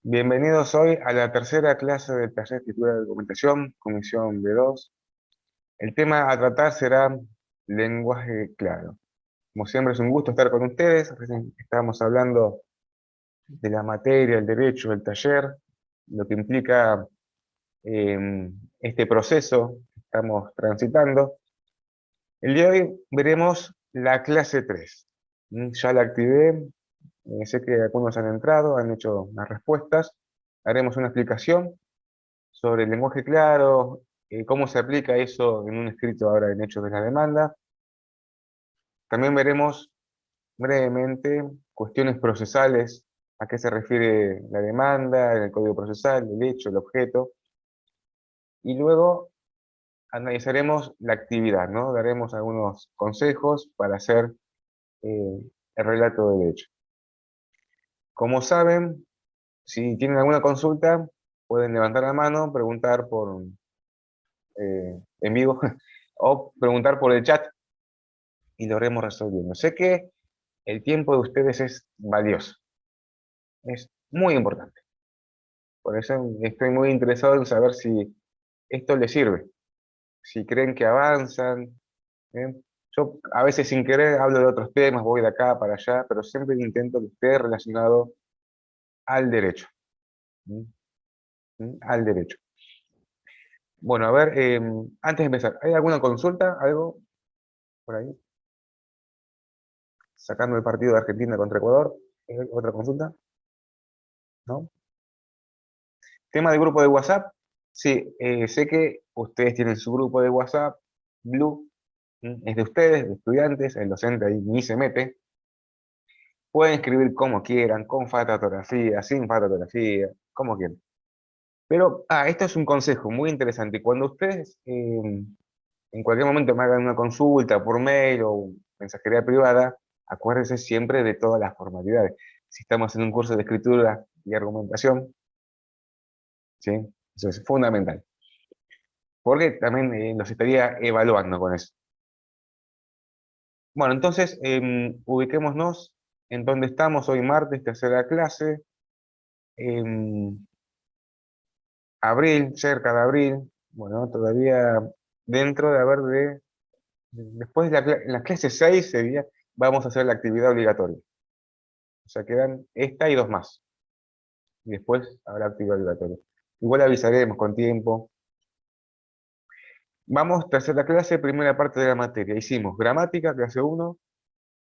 Bienvenidos hoy a la tercera clase del taller de escritura de documentación, Comisión B2. El tema a tratar será lenguaje claro. Como siempre es un gusto estar con ustedes. Recién estábamos hablando de la materia, el derecho, el taller, lo que implica este proceso que estamos transitando. El día de hoy veremos la clase 3. Ya la activé, sé que algunos han entrado, han hecho unas respuestas. Haremos una explicación sobre el lenguaje claro, cómo se aplica eso en un escrito ahora en hechos de la demanda. También veremos brevemente cuestiones procesales, a qué se refiere la demanda, en el código procesal, el hecho, el objeto, y luego analizaremos la actividad, ¿no? Daremos algunos consejos para hacer eh, el relato del hecho. Como saben, si tienen alguna consulta, pueden levantar la mano, preguntar por en vivo o preguntar por el chat y lo iremos resolviendo. Sé que el tiempo de ustedes es valioso, es muy importante. Por eso estoy muy interesado en saber si esto les sirve, si creen que avanzan. ¿Eh? Yo a veces sin querer hablo de otros temas, voy de acá para allá, pero siempre intento que esté relacionado al derecho. ¿Mm? Al derecho. Bueno, a ver, antes de empezar, ¿hay alguna consulta? ¿Algo por ahí? Sacando el partido de Argentina contra Ecuador. ¿Otra consulta? ¿No? Tema de grupo de WhatsApp. Sí, sé que ustedes tienen su grupo de WhatsApp, Blue, es de ustedes, de estudiantes, el docente ahí ni se mete. Pueden escribir como quieran, con falta de ortografía, sin falta de ortografía, como quieran. Pero, esto es un consejo muy interesante. Cuando ustedes en cualquier momento me hagan una consulta por mail o mensajería privada, acuérdense siempre de todas las formalidades. Si estamos en un curso de escritura y argumentación, ¿sí? Eso es fundamental. Porque también los estaría evaluando con eso. Bueno, entonces ubiquémonos en donde estamos hoy martes, tercera clase, en abril, cerca de abril, bueno, todavía dentro de haber después de en la clase 6 sería, vamos a hacer la actividad obligatoria. O sea, quedan esta y dos más. Y después habrá actividad obligatoria. Igual avisaremos con tiempo. Vamos, tercera clase, primera parte de la materia. Hicimos gramática, clase uno,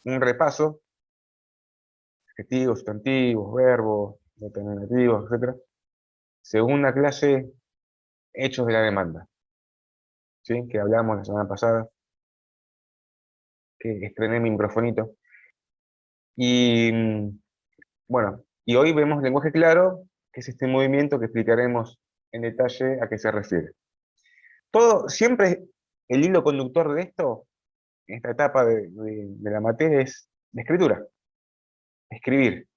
un repaso, adjetivos, sustantivos, verbos, determinativos, etcétera. Segunda clase, hechos de la demanda, ¿sí? Que hablamos la semana pasada, que estrené mi microfonito. Y bueno, y hoy vemos lenguaje claro, que es este movimiento que explicaremos en detalle a qué se refiere. Todo, siempre el hilo conductor de esto, en esta etapa de la materia, es la escritura, escribir.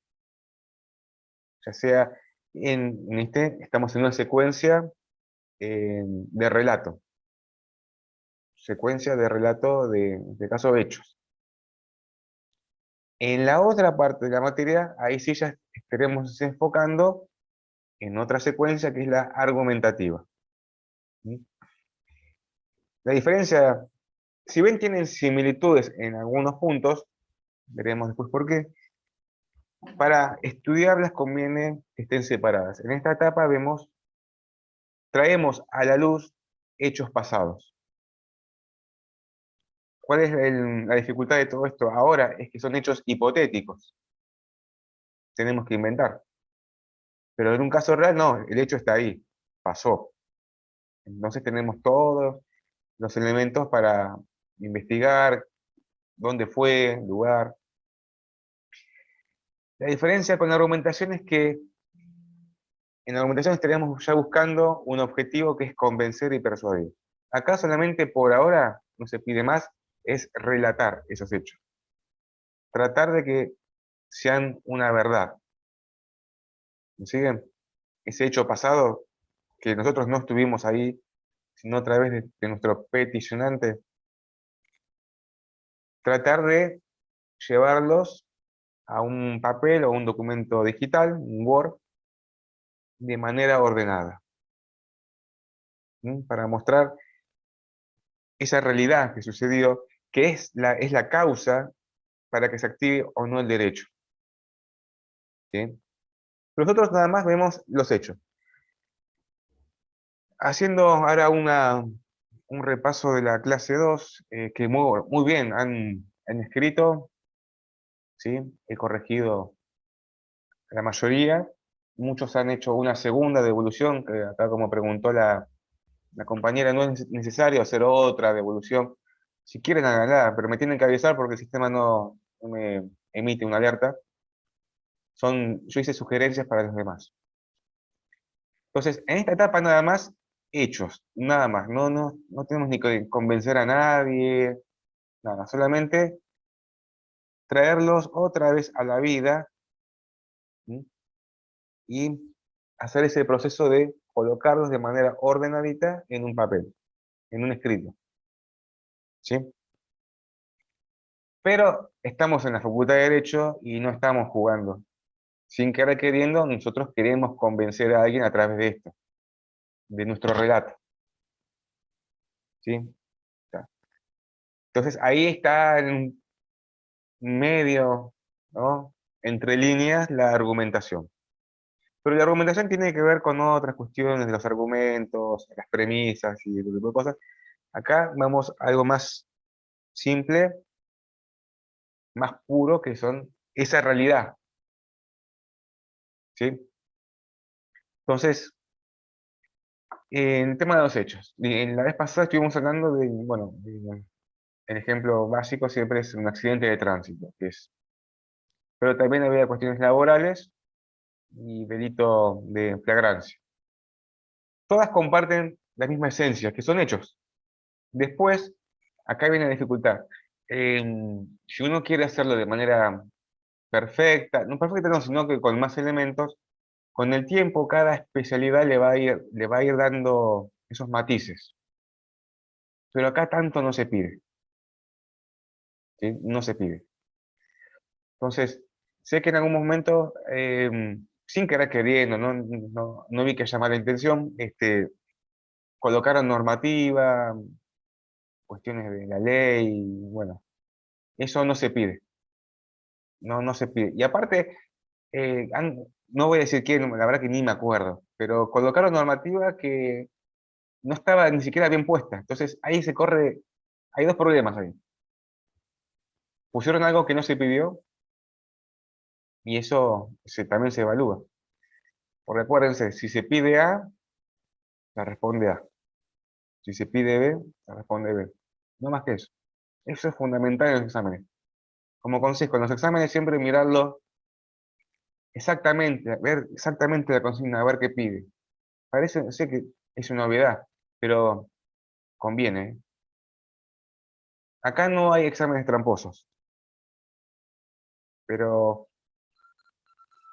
Ya sea estamos en una secuencia de relato, secuencia de relato de casos hechos. En la otra parte de la materia, ahí sí ya estaremos enfocando en otra secuencia que es la argumentativa. ¿Sí? La diferencia, si bien tienen similitudes en algunos puntos, veremos después por qué, para estudiarlas conviene que estén separadas. En esta etapa traemos a la luz hechos pasados. ¿Cuál es la dificultad de todo esto ahora? Es que son hechos hipotéticos. Tenemos que inventar. Pero en un caso real, no, el hecho está ahí, pasó. Entonces tenemos todos los elementos para investigar dónde fue, lugar. La diferencia con la argumentación es que en la argumentación estaríamos ya buscando un objetivo que es convencer y persuadir. Acá solamente por ahora no se pide más, es relatar esos hechos. Tratar de que sean una verdad. ¿Me siguen? Ese hecho pasado, que nosotros no estuvimos ahí, sino a través de nuestro peticionante, tratar de llevarlos a un papel o un documento digital, un Word, de manera ordenada. Para mostrar esa realidad que sucedió, que es la causa para que se active o no el derecho. ¿Sí? Nosotros nada más vemos los hechos. Haciendo ahora un repaso de la clase 2, que muy bien han escrito, ¿sí? He corregido la mayoría. Muchos han hecho una segunda devolución, que acá como preguntó la compañera, no es necesario hacer otra devolución. Si quieren, háganla, pero me tienen que avisar porque el sistema no me emite una alerta. Yo hice sugerencias para los demás. Entonces, en esta etapa nada más, hechos, nada más. No tenemos ni que convencer a nadie, nada, solamente traerlos otra vez a la vida, ¿sí? Y hacer ese proceso de colocarlos de manera ordenadita en un papel, en un escrito, ¿sí? Pero estamos en la Facultad de Derecho y no estamos jugando. Sin querer queriendo, nosotros queremos convencer a alguien a través de esto, de nuestro relato, ¿sí? Entonces ahí está en medio, ¿no? Entre líneas, la argumentación. Pero la argumentación tiene que ver con otras cuestiones de los argumentos, las premisas y ese tipo de cosas. Acá vamos a algo más simple, más puro, que son esa realidad, ¿sí? Entonces, en el tema de los hechos, en la vez pasada estuvimos hablando de, bueno, el ejemplo básico siempre es un accidente de tránsito, pero también había cuestiones laborales y delito de flagrancia. Todas comparten la misma esencia, que son hechos. Después, acá viene la dificultad. Si uno quiere hacerlo de manera perfecta, no perfecta no, sino que con más elementos, con el tiempo cada especialidad le va a ir dando esos matices. Pero acá tanto no se pide, ¿sí? No se pide. Entonces, sé que en algún momento, sin querer queriendo, no vi que llamar la intención, colocaron normativa, cuestiones de la ley, bueno, eso no se pide, no se pide. Y aparte, no voy a decir quién, la verdad que ni me acuerdo, pero colocaron normativa que no estaba ni siquiera bien puesta. Entonces ahí hay dos problemas ahí. Pusieron algo que no se pidió y eso también se evalúa. Porque acuérdense, si se pide A, la responde A. Si se pide B, la responde B. No más que eso. Eso es fundamental en los exámenes. Como consejo, en los exámenes siempre mirarlo exactamente, ver exactamente la consigna, a ver qué pide. Sé que es una obviedad, pero conviene, ¿eh? Acá no hay exámenes tramposos, pero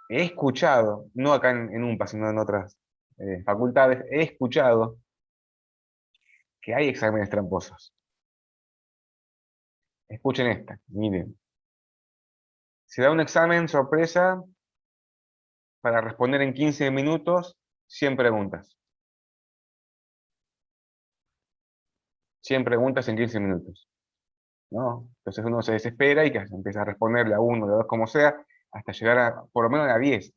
he escuchado, no acá en UMPA, sino en otras facultades, he escuchado que hay exámenes tramposos. Escuchen esta, miren. Se da un examen sorpresa para responder en 15 minutos 100 preguntas. 100 preguntas en 15 minutos, ¿no? Entonces uno se desespera y que empieza a responderle a uno, a dos, como sea, hasta llegar a por lo menos a 10.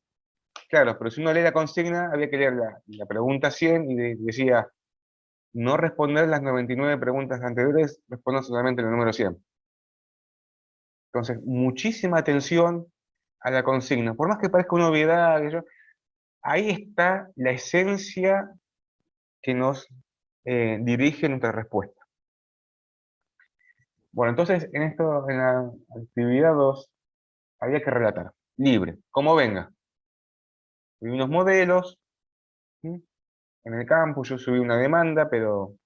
Claro, pero si uno lee la consigna, había que leer la pregunta 100 y decía, no responder las 99 preguntas anteriores, responda solamente el número 100. Entonces, muchísima atención a la consigna. Por más que parezca una obviedad, ahí está la esencia que nos dirige nuestra respuesta. Bueno, entonces, en la actividad 2, había que relatar, libre, como venga. Subí unos modelos, ¿sí? En el campus yo subí una demanda, pero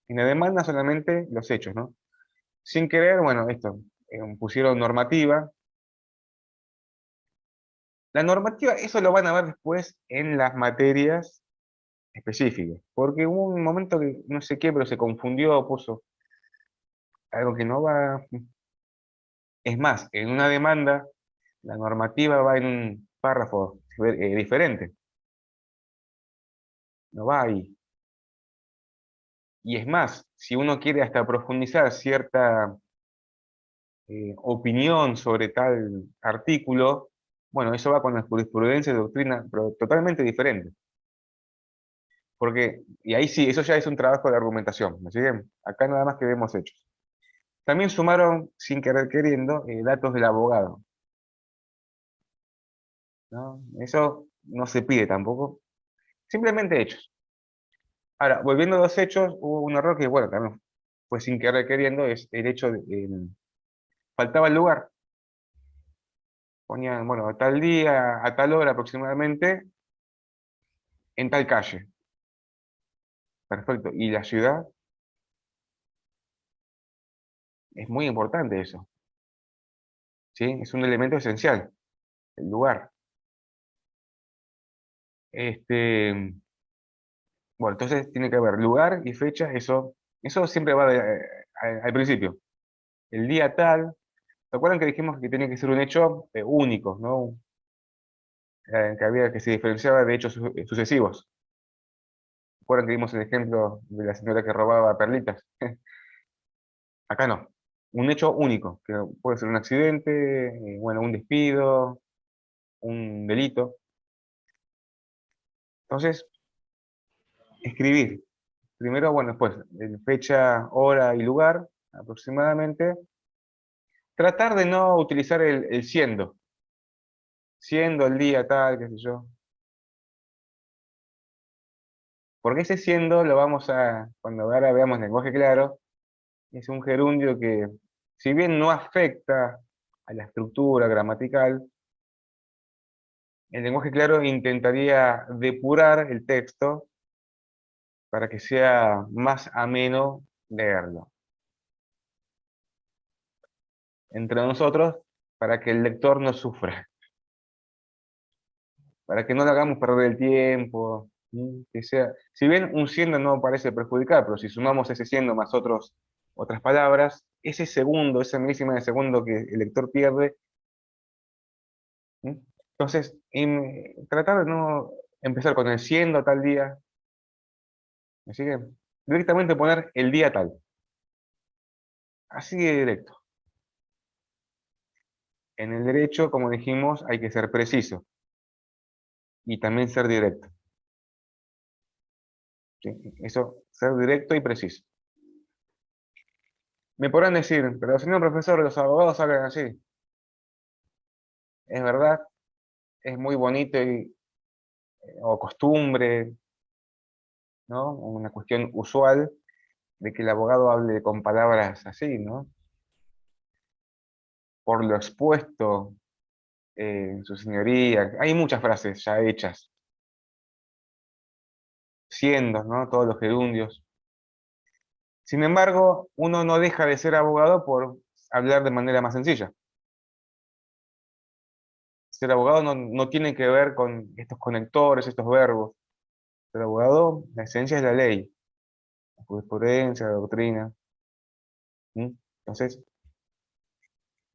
en la demanda solamente los hechos, ¿no? Sin querer, bueno, pusieron normativa. La normativa, eso lo van a ver después en las materias específicas, porque hubo un momento que no sé qué, pero se confundió, puso algo que no va. Es más, en una demanda, la normativa va en un párrafo diferente. no va ahí. Y es más, si uno quiere hasta profundizar cierta opinión sobre tal artículo, bueno, eso va con la jurisprudencia y doctrina, pero totalmente diferente. Porque, y ahí sí, eso ya es un trabajo de argumentación, ¿me siguen? Acá nada más que vemos hechos. También sumaron, sin querer queriendo, datos del abogado, ¿no? Eso no se pide tampoco, simplemente hechos. Ahora, volviendo a los hechos, hubo un error que, bueno, también fue sin querer queriendo, es el hecho de, faltaba el lugar. Ponían, bueno, a tal día, a tal hora aproximadamente, en tal calle. Perfecto. Y la ciudad, es muy importante eso, ¿sí? Es un elemento esencial, el lugar. Este, bueno, entonces tiene que haber lugar y fecha, eso siempre va al principio. El día tal, ¿se acuerdan que dijimos que tiene que ser un hecho único, ¿no? Que había que se diferenciaba de hechos sucesivos. ¿Se acuerdan que dimos el ejemplo de la señora que robaba perlitas? Acá no. Un hecho único, que puede ser un accidente, bueno, un despido, un delito. Entonces, escribir. Primero, bueno, después, fecha, hora y lugar, aproximadamente. Tratar de no utilizar el siendo. Siendo el día tal, qué sé yo. Porque ese siendo lo vamos a, cuando ahora veamos lenguaje claro, es un gerundio que, si bien no afecta a la estructura gramatical, el lenguaje claro intentaría depurar el texto para que sea más ameno leerlo. Entre nosotros, para que el lector no sufra, para que no le hagamos perder el tiempo, ¿sí? Que sea, si bien un siendo no parece perjudicar, pero si sumamos ese siendo más otras palabras, ese segundo, esa milésima de segundo que el lector pierde, ¿sí? Entonces, tratar de no empezar con el siendo tal día, así que directamente poner el día tal, así de directo. En el derecho, como dijimos, hay que ser preciso y también ser directo, ¿sí? Eso, ser directo y preciso. Me podrán decir, pero señor profesor, los abogados hablan así. Es verdad, es muy bonito o costumbre, ¿no? Una cuestión usual de que el abogado hable con palabras así, ¿no? Por lo expuesto, su señoría. Hay muchas frases ya hechas, siendo, ¿no? Todos los gerundios. Sin embargo, uno no deja de ser abogado por hablar de manera más sencilla. Ser abogado no tiene que ver con estos conectores, estos verbos. Ser abogado, la esencia es la ley, la jurisprudencia, la doctrina. ¿Sí? Entonces,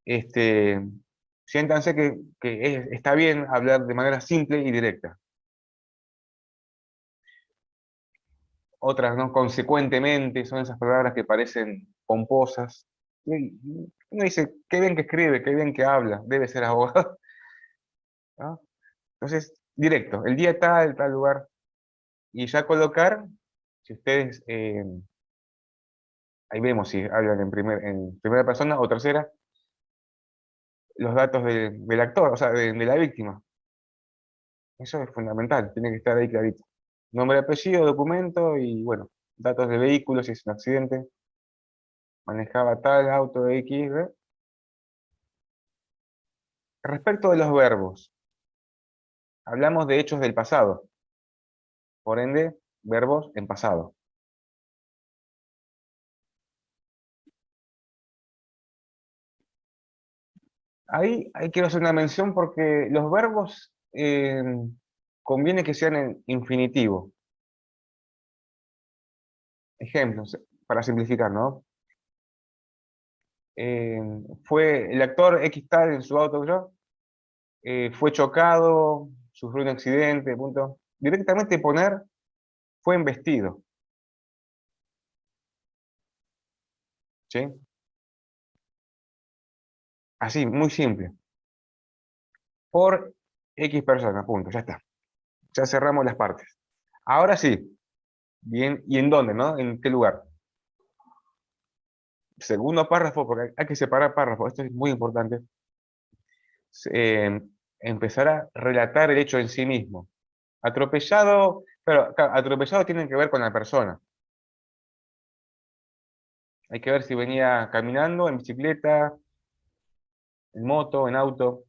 este, siéntanse que está bien hablar de manera simple y directa. Otras, ¿no? Consecuentemente, son esas palabras que parecen pomposas. Y uno dice, qué bien que escribe, qué bien que habla, debe ser abogado, ¿no? Entonces, directo, el día tal, tal lugar, y ya colocar, si ustedes, ahí vemos si hablan en primera persona o tercera, los datos del actor, o sea, de la víctima. Eso es fundamental, tiene que estar ahí clarito. Nombre, apellido, documento y, bueno, datos de vehículo, si es un accidente, manejaba tal auto X. Respecto de los verbos, hablamos de hechos del pasado, por ende, verbos en pasado. Ahí quiero hacer una mención porque los verbos conviene que sean en infinitivo. Ejemplos, para simplificar, ¿no? Eh, fue el actor X tal en su auto, ¿yo? Fue chocado, sufrió un accidente, punto. Directamente poner fue embestido. ¿Sí? Así, muy simple. Por X persona, punto, ya está. Ya cerramos las partes. Ahora sí, bien, ¿y en dónde, no? ¿En qué lugar? Segundo párrafo, porque hay que separar párrafos, esto es muy importante. eh, Empezar a relatar el hecho en sí mismo. Atropellado, pero claro, atropellado tiene que ver con la persona. Hay que ver si venía caminando, en bicicleta, en moto, en auto.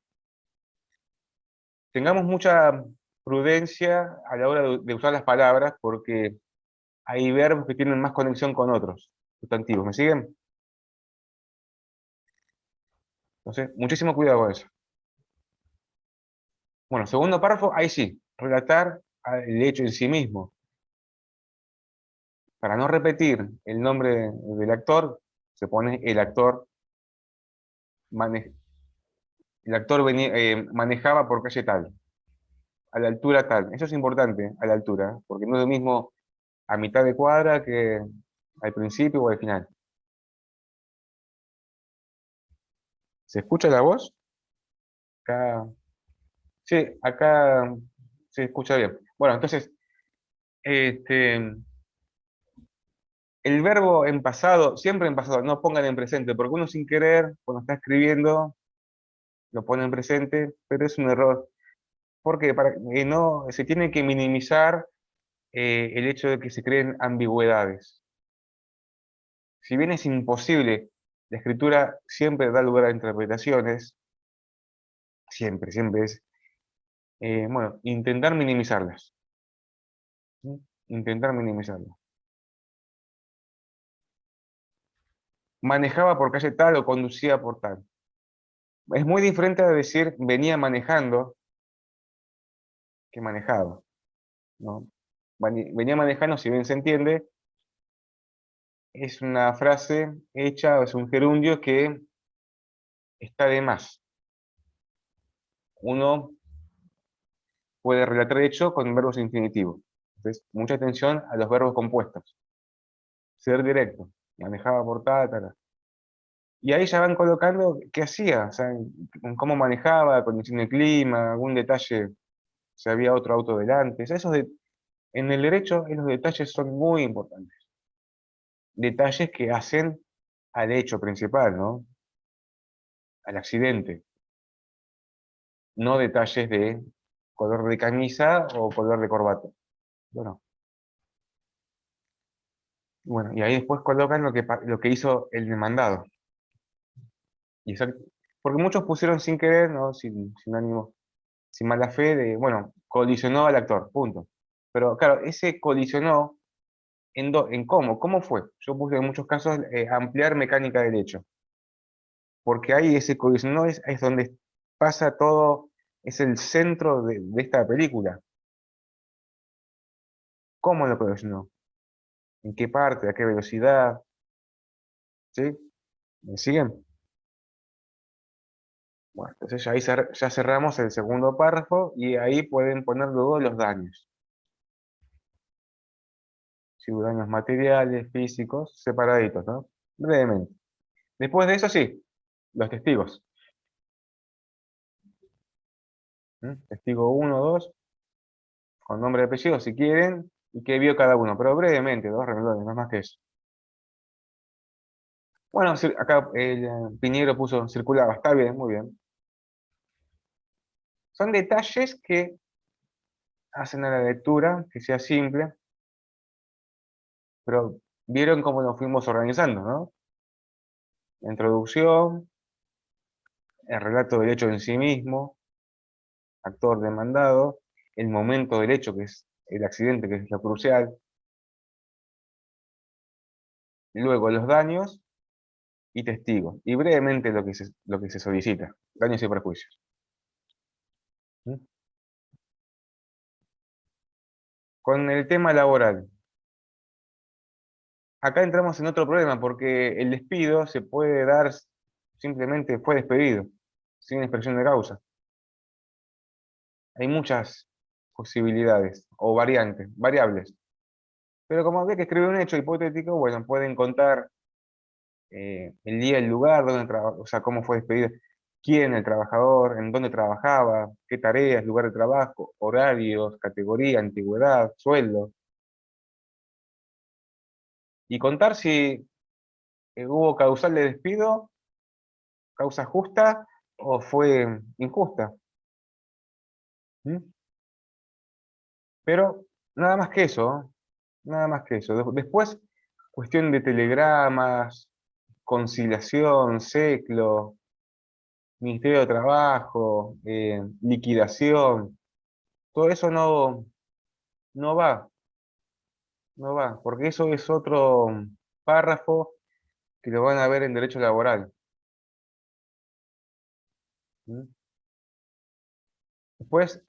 Tengamos mucha prudencia a la hora de usar las palabras porque hay verbos que tienen más conexión con otros sustantivos. ¿Me siguen? Entonces, muchísimo cuidado con eso. Bueno, segundo párrafo, ahí sí, relatar el hecho en sí mismo. Para no repetir el nombre del actor, se pone el actor, manejaba por calle tal, a la altura tal. Eso es importante, a la altura, porque no es lo mismo a mitad de cuadra que al principio o al final. ¿Se escucha la voz? Acá, sí, acá se escucha bien. Bueno, entonces, este, el verbo en pasado, siempre en pasado, no pongan en presente, porque uno sin querer, cuando está escribiendo, lo pone en presente, pero es un error. Porque no, se tiene que minimizar el hecho de que se creen ambigüedades. Si bien es imposible, la escritura siempre da lugar a interpretaciones, siempre es, bueno, intentar minimizarlas. ¿Sí? Intentar minimizarlas. Manejaba por calle tal o conducía por tal. Es muy diferente a decir venía manejando que manejaba, ¿no? Venía manejando, si bien se entiende, es una frase hecha, es un gerundio que está de más. Uno puede relatar hecho con verbos infinitivos. Entonces, mucha atención a los verbos compuestos. Ser directo, manejaba por tal, tal. Y ahí ya van colocando qué hacía, o sea, en cómo manejaba, condición de clima, algún detalle, si había otro auto delante. O sea, en el derecho, los detalles son muy importantes. Detalles que hacen al hecho principal, ¿no? Al accidente. No detalles de color de camisa o color de corbata. Bueno, bueno, y ahí después colocan lo que hizo el demandado. Porque muchos pusieron sin querer, ¿no? Sin ánimo, sin mala fe, bueno, colisionó al actor, punto. Pero claro, ese colisionó en cómo fue. Yo puse en muchos casos ampliar mecánica del hecho. Porque ahí ese colisionó es donde pasa todo, es el centro de esta película. ¿Cómo lo colisionó? ¿En qué parte? ¿A qué velocidad? ¿Sí? ¿Me siguen? Bueno, entonces ya cerramos el segundo párrafo y ahí pueden poner luego los daños. Si hubo daños materiales, físicos, separaditos, ¿no? Brevemente. Después de eso, sí, los testigos. ¿Mm? Testigo uno, 2, con nombre y apellido, si quieren, y qué vio cada uno, pero brevemente, 2 renglones, no más que eso. Bueno, acá el Piñero puso circulaba, está bien, muy bien. Son detalles que hacen a la lectura que sea simple, pero vieron cómo nos fuimos organizando, ¿no? La introducción, el relato del hecho en sí mismo, actor demandado, el momento del hecho, que es el accidente, que es lo crucial, luego los daños y testigos, y brevemente lo que se solicita, daños y perjuicios. ¿Mm? Con el tema laboral, acá entramos en otro problema, porque el despido se puede dar simplemente fue despedido, sin expresión de causa. Hay muchas posibilidades o variables. Pero como había que escribir un hecho hipotético, bueno, pueden contar el día, el lugar, donde o sea, cómo fue despedido, quién, el trabajador, en dónde trabajaba, qué tareas, lugar de trabajo, horarios, categoría, antigüedad, sueldo, y contar si hubo causal de despido, causa justa o fue injusta. ¿Mm? Pero nada más que eso, ¿no? Nada más que eso. Después, cuestión de telegramas, conciliación, SECLO, Ministerio de Trabajo, liquidación, todo eso no va, no va, porque eso es otro párrafo que lo van a ver en derecho laboral. ¿Mm? Después,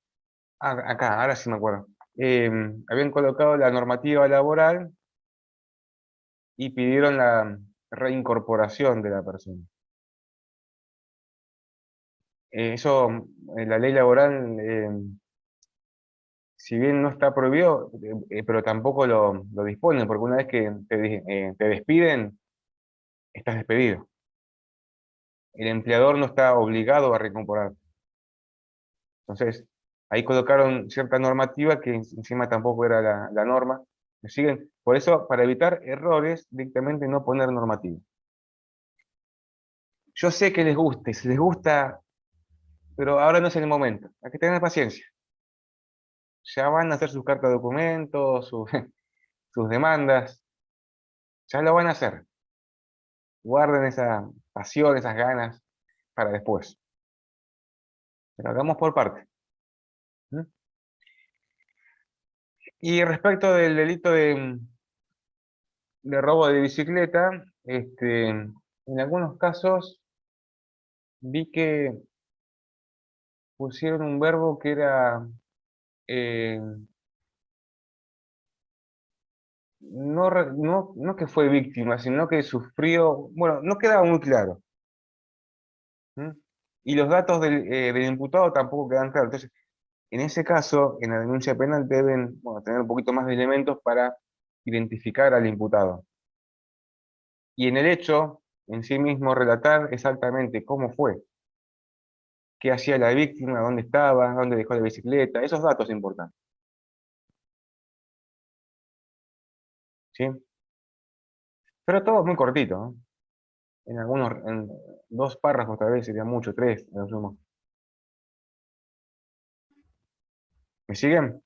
acá, ahora sí me acuerdo. Eh, Habían colocado la normativa laboral y pidieron la reincorporación de la persona. Eso, la ley laboral, si bien no está prohibido, pero tampoco lo dispone, porque una vez que te despiden, estás despedido. El empleador no está obligado a reincorporar. Entonces, ahí colocaron cierta normativa que encima tampoco era la norma. Siguen. Por eso, para evitar errores, directamente no poner normativa. Yo sé que les guste, si les gusta, pero ahora no es el momento. Hay que tener paciencia. Ya van a hacer sus cartas de documentos, sus demandas, ya lo van a hacer. Guarden esa pasión, esas ganas para después. Pero hagamos por parte. ¿Mm? Y respecto del delito de robo de bicicleta, en algunos casos vi que pusieron un verbo que era, eh, no que fue víctima, sino que sufrió, bueno, no quedaba muy claro. ¿Mm? Y los datos del imputado tampoco quedan claros. Entonces, en ese caso, en la denuncia penal deben, bueno, tener un poquito más de elementos para identificar al imputado. Y en el hecho, en sí mismo, relatar exactamente cómo fue, qué hacía la víctima, dónde estaba, dónde dejó la bicicleta, esos datos importantes. ¿Sí? Pero todo muy cortito, ¿no? En 2 párrafos tal vez sería mucho, 3, en lo sumo. ¿Me siguen?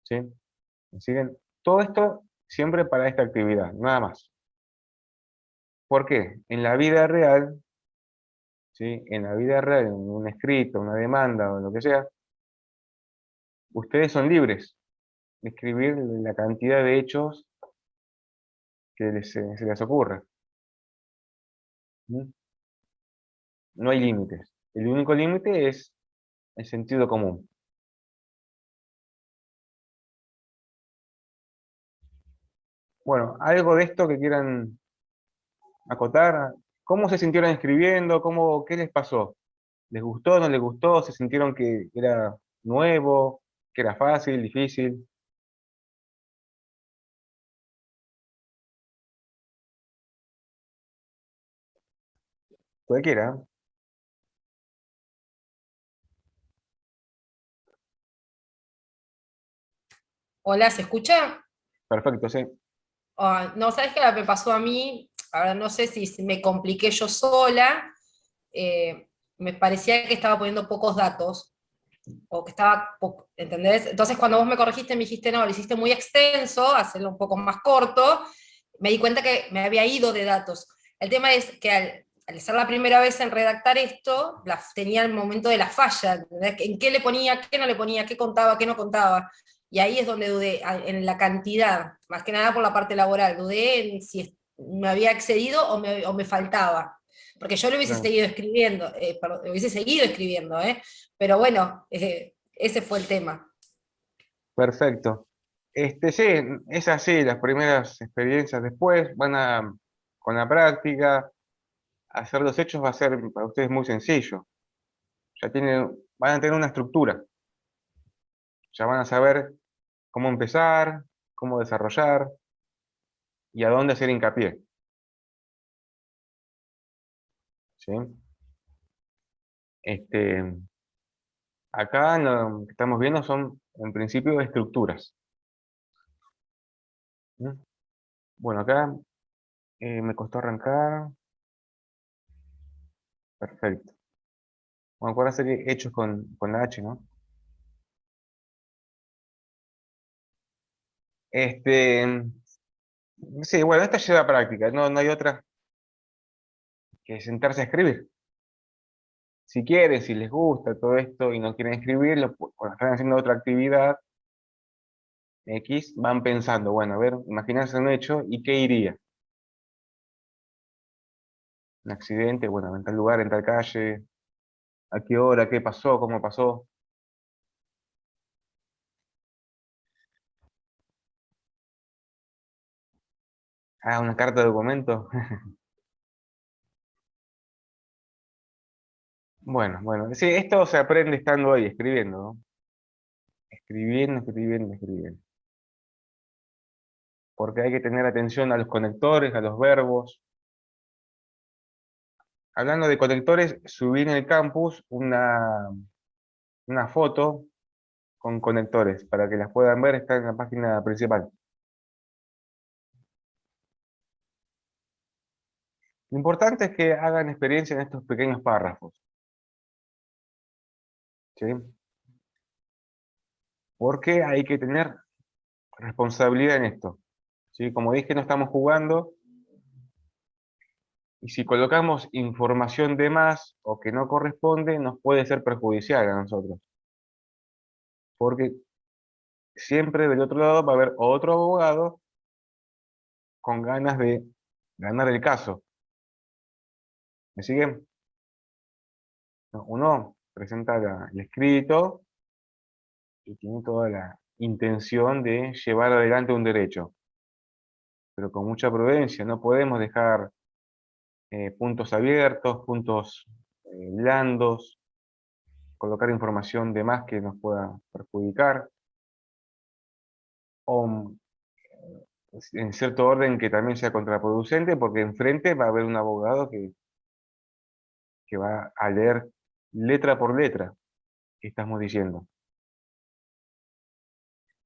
¿Sí? ¿Me siguen? Todo esto siempre para esta actividad, nada más. ¿Por qué? En la vida real, ¿sí? En la vida real, en un escrito, una demanda o lo que sea, ustedes son libres de escribir la cantidad de hechos que se les ocurra. ¿Mm? No hay límites. El único límite es el sentido común. Bueno, algo de esto que quieran acotar. ¿Cómo se sintieron escribiendo? ¿Qué les pasó? ¿Les gustó, no les gustó? ¿Se sintieron que era nuevo, que era fácil, difícil? Cualquiera. Hola, ¿se escucha? Perfecto, sí. Ah, no, ¿sabes qué me pasó a mí? Ahora no sé si me compliqué yo sola. Me parecía que estaba poniendo pocos datos, o que estaba, ¿entendés? Entonces cuando vos me corregiste me dijiste, no, lo hiciste muy extenso, hacerlo un poco más corto, me di cuenta que me había ido de datos. El tema es que al ser la primera vez en redactar esto, tenía el momento de la falla, ¿entendés? En qué le ponía, qué no le ponía, qué contaba, qué no contaba. Y ahí es donde dudé, en la cantidad, más que nada por la parte laboral, dudé en si me había excedido o me faltaba. Porque yo lo hubiese Claro. seguido escribiendo, perdón, hubiese seguido escribiendo, ¿eh? Pero bueno, ese fue el tema. Perfecto. Sí, es así, las primeras experiencias después con la práctica, hacer los hechos va a ser para ustedes muy sencillo. Van a tener una estructura, ya van a saber cómo empezar, cómo desarrollar y a dónde hacer hincapié. ¿Sí? Este, acá lo que estamos viendo son, en principio, estructuras. ¿Mm? Bueno, acá me costó arrancar. Perfecto. Bueno, acuérdense que hechos con la H, ¿no? Este, sí, bueno, esta lleva práctica, no hay otra que sentarse a escribir. Si quieren, si les gusta todo esto y no quieren escribirlo, cuando están haciendo otra actividad X, van pensando, bueno, a ver, imagínense un hecho y qué iría. Un accidente, bueno, en tal lugar, en tal calle, a qué hora, qué pasó, cómo pasó. Ah, una carta de documento. Bueno, sí, esto se aprende estando ahí, escribiendo, ¿no? Escribiendo. Porque hay que tener atención a los conectores, a los verbos. Hablando de conectores, subí en el campus una foto con conectores para que las puedan ver, está en la página principal. Lo importante es que hagan experiencia en estos pequeños párrafos, ¿sí? Porque hay que tener responsabilidad en esto, ¿sí? Como dije, no estamos jugando, y si colocamos información de más o que no corresponde, nos puede ser perjudicial a nosotros, porque siempre del otro lado va a haber otro abogado con ganas de ganar el caso. ¿Me siguen? No, uno presenta el escrito y tiene toda la intención de llevar adelante un derecho, pero con mucha prudencia. No podemos dejar puntos abiertos, puntos blandos, colocar información de más que nos pueda perjudicar, o en cierto orden que también sea contraproducente, porque enfrente va a haber un abogado que va a leer letra por letra que estamos diciendo.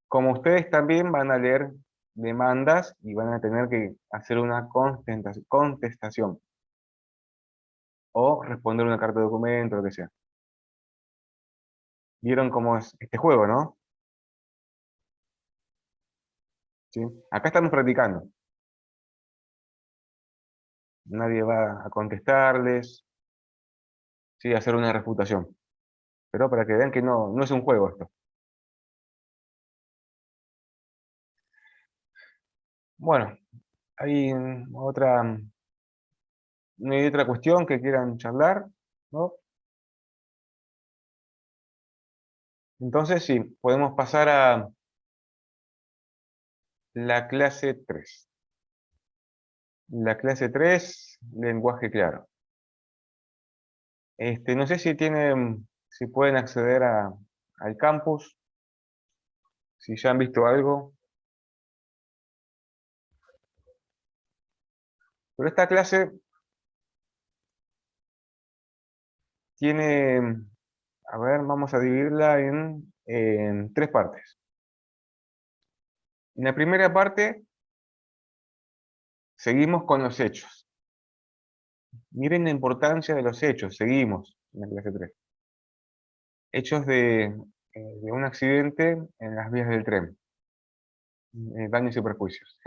Como ustedes también van a leer demandas y van a tener que hacer una contestación o responder una carta de documento, lo que sea. ¿Vieron cómo es este juego, no? ¿Sí? Acá estamos practicando. Nadie va a contestarles, sí, a hacer una refutación. Pero para que vean que no es un juego esto. Bueno, hay no hay otra cuestión que quieran charlar, ¿no? Entonces sí, podemos pasar a la clase 3. La clase 3, lenguaje claro. No sé si pueden acceder al campus, si ya han visto algo. Pero esta clase tiene, a ver, vamos a dividirla en tres partes. En la primera parte, seguimos con los hechos. Miren la importancia de los hechos, seguimos en la clase 3. Hechos de un accidente en las vías del tren, daños y perjuicios.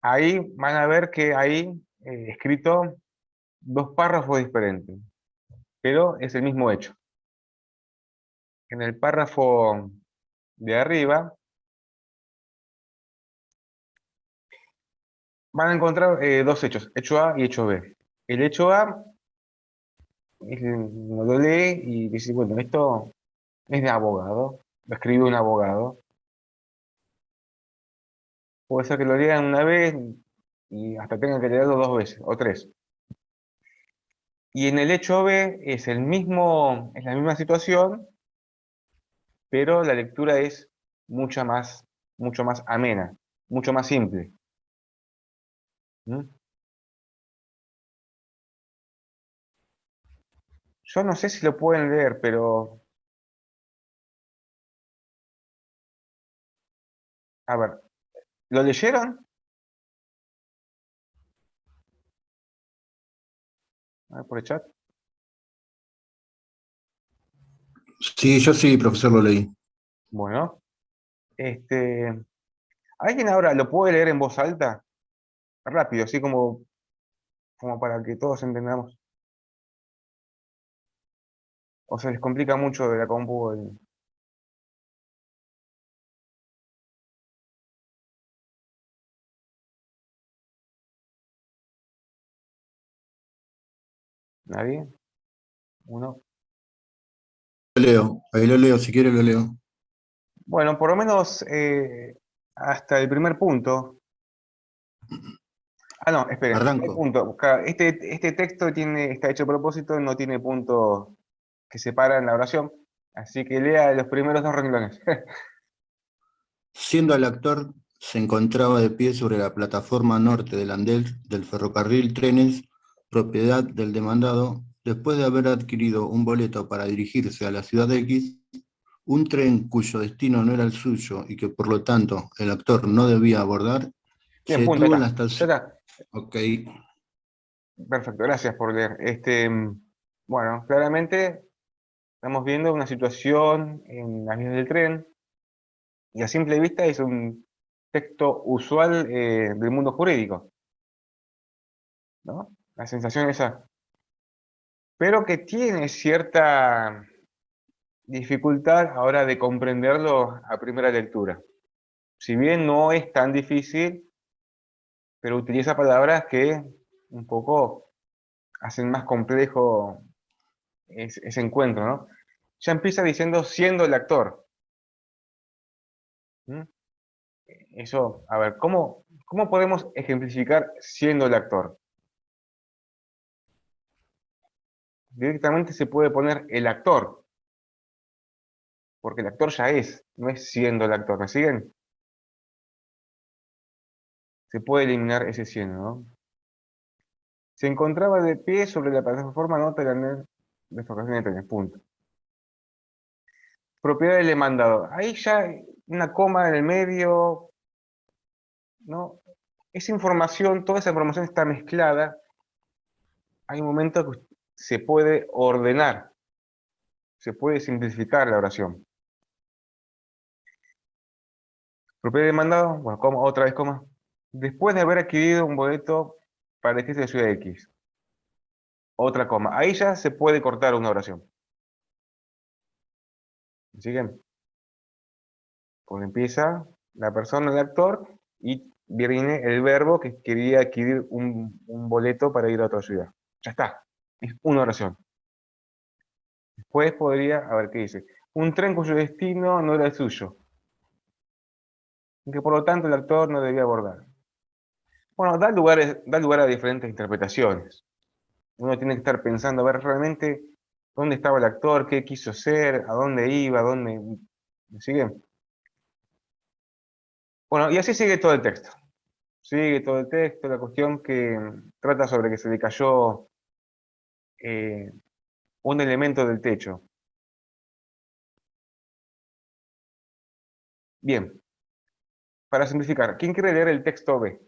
Ahí van a ver que hay escrito dos párrafos diferentes, pero es el mismo hecho. En el párrafo de arriba van a encontrar dos hechos, hecho A y hecho B. El hecho A uno lo lee y dice, bueno, esto es de abogado, lo escribe un abogado. Puede ser que lo lean una vez y hasta tengan que leerlo dos veces o tres. Y en el hecho B es la misma situación, pero la lectura es mucho más amena, mucho más simple. ¿Mm? Yo no sé si lo pueden leer, pero... A ver, ¿lo leyeron? A ver, por el chat. Sí, yo sí, profesor, lo leí. Bueno, este... ¿Alguien ahora lo puede leer en voz alta? Rápido, así como para que todos entendamos. O se les complica mucho de la compu. ¿Nadie? ¿Uno? Lo leo, ahí lo leo, si quiere lo leo. Bueno, por lo menos hasta el primer punto. Ah, no, esperen, no hay Arranco. punto. Este texto está hecho a propósito, no tiene punto que separan la oración. Así que lea los primeros dos renglones. Siendo el actor, se encontraba de pie sobre la plataforma norte del andén del ferrocarril Trenes, propiedad del demandado, después de haber adquirido un boleto para dirigirse a la ciudad X, un tren cuyo destino no era el suyo y que por lo tanto el actor no debía abordar, Bien, se punto, detuvo en la ya está. Ya estación. está. Ok, Perfecto, gracias por leer. Bueno, claramente estamos viendo una situación en las vías del tren y a simple vista es un texto usual del mundo jurídico, ¿no? La sensación es esa, pero que tiene cierta dificultad ahora de comprenderlo a primera lectura. Si bien no es tan difícil, pero utiliza palabras que un poco hacen más complejo ese encuentro, ¿no? Ya empieza diciendo siendo el actor. ¿Mm? Eso, a ver, ¿cómo podemos ejemplificar siendo el actor? Directamente se puede poner el actor, porque el actor ya es, no es siendo el actor, ¿me siguen? Se puede eliminar ese siendo, ¿no? Se encontraba de pie sobre la plataforma nota de fabricación de trenes, punto. Propiedad del demandado. Ahí ya una coma en el medio, ¿no? Esa información, toda esa información está mezclada. Hay un momento que se puede ordenar, se puede simplificar la oración. Propiedad del demandado, bueno, coma, otra vez coma. Después de haber adquirido un boleto para elegirse de ciudad X, otra coma. Ahí ya se puede cortar una oración. ¿Me siguen? Pues empieza la persona, el actor, y viene el verbo que quería adquirir un boleto para ir a otra ciudad. Ya está. Es una oración. Después podría, a ver qué dice. Un tren cuyo destino no era el suyo, y que por lo tanto el actor no debía abordar. Bueno, da lugar a diferentes interpretaciones. Uno tiene que estar pensando, a ver realmente dónde estaba el actor, qué quiso ser, a dónde iba, dónde... ¿Me siguen? Bueno, y así sigue todo el texto. Sigue todo el texto, la cuestión que trata sobre que se le cayó eh, un elemento del techo. Bien, para simplificar, ¿quién quiere leer el texto B?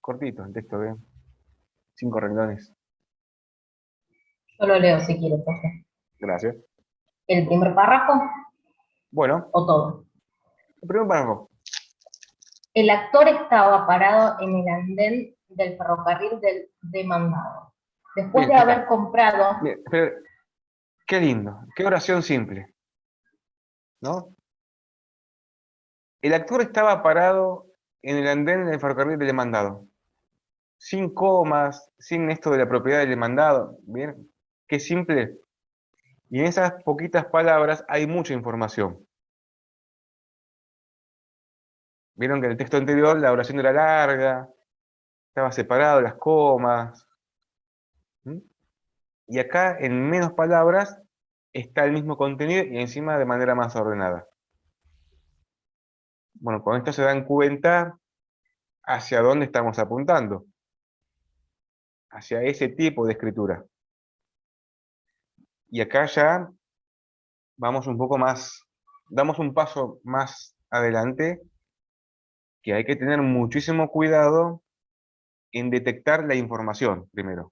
Cortito, el texto B, 5 renglones. Yo lo leo si quiere, profe. Gracias. ¿El primer párrafo Bueno, o todo? el primer párrafo. El actor estaba parado en el andén del ferrocarril del demandado. Después Bien, de ya haber está. comprado, Bien, pero, qué lindo, qué oración simple, ¿no? El actor estaba parado en el andén del ferrocarril del demandado. Sin comas, sin esto de la propiedad del demandado. Bien, qué simple. Y en esas poquitas palabras hay mucha información. Vieron que en el texto anterior la oración era larga, estaba separado las comas. ¿Mm? Y acá, en menos palabras, está el mismo contenido y encima de manera más ordenada. Bueno, con esto se dan cuenta hacia dónde estamos apuntando. Hacia ese tipo de escritura. Y acá ya vamos un poco más, damos un paso más adelante, que hay que tener muchísimo cuidado en detectar la información primero.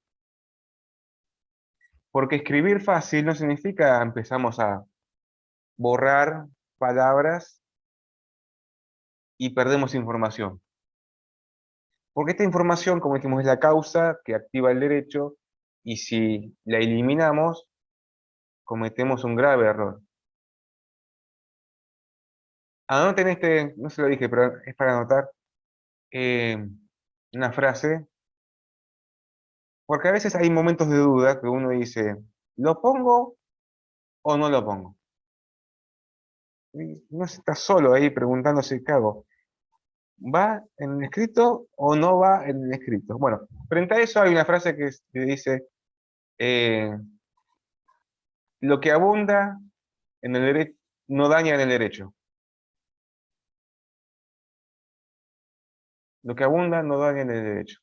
Porque escribir fácil no significa empezamos a borrar palabras y perdemos información. Porque esta información, como dijimos, es la causa que activa el derecho, y si la eliminamos, cometemos un grave error. Anoten este, no se lo dije, pero es para anotar una frase, porque a veces hay momentos de duda que uno dice, ¿lo pongo o no lo pongo? Y no está solo ahí preguntándose qué hago. ¿Va en el escrito o no va en el escrito? Bueno, frente a eso hay una frase que dice, eh, lo que abunda en el derecho no daña en el derecho. Lo que abunda no daña en el derecho.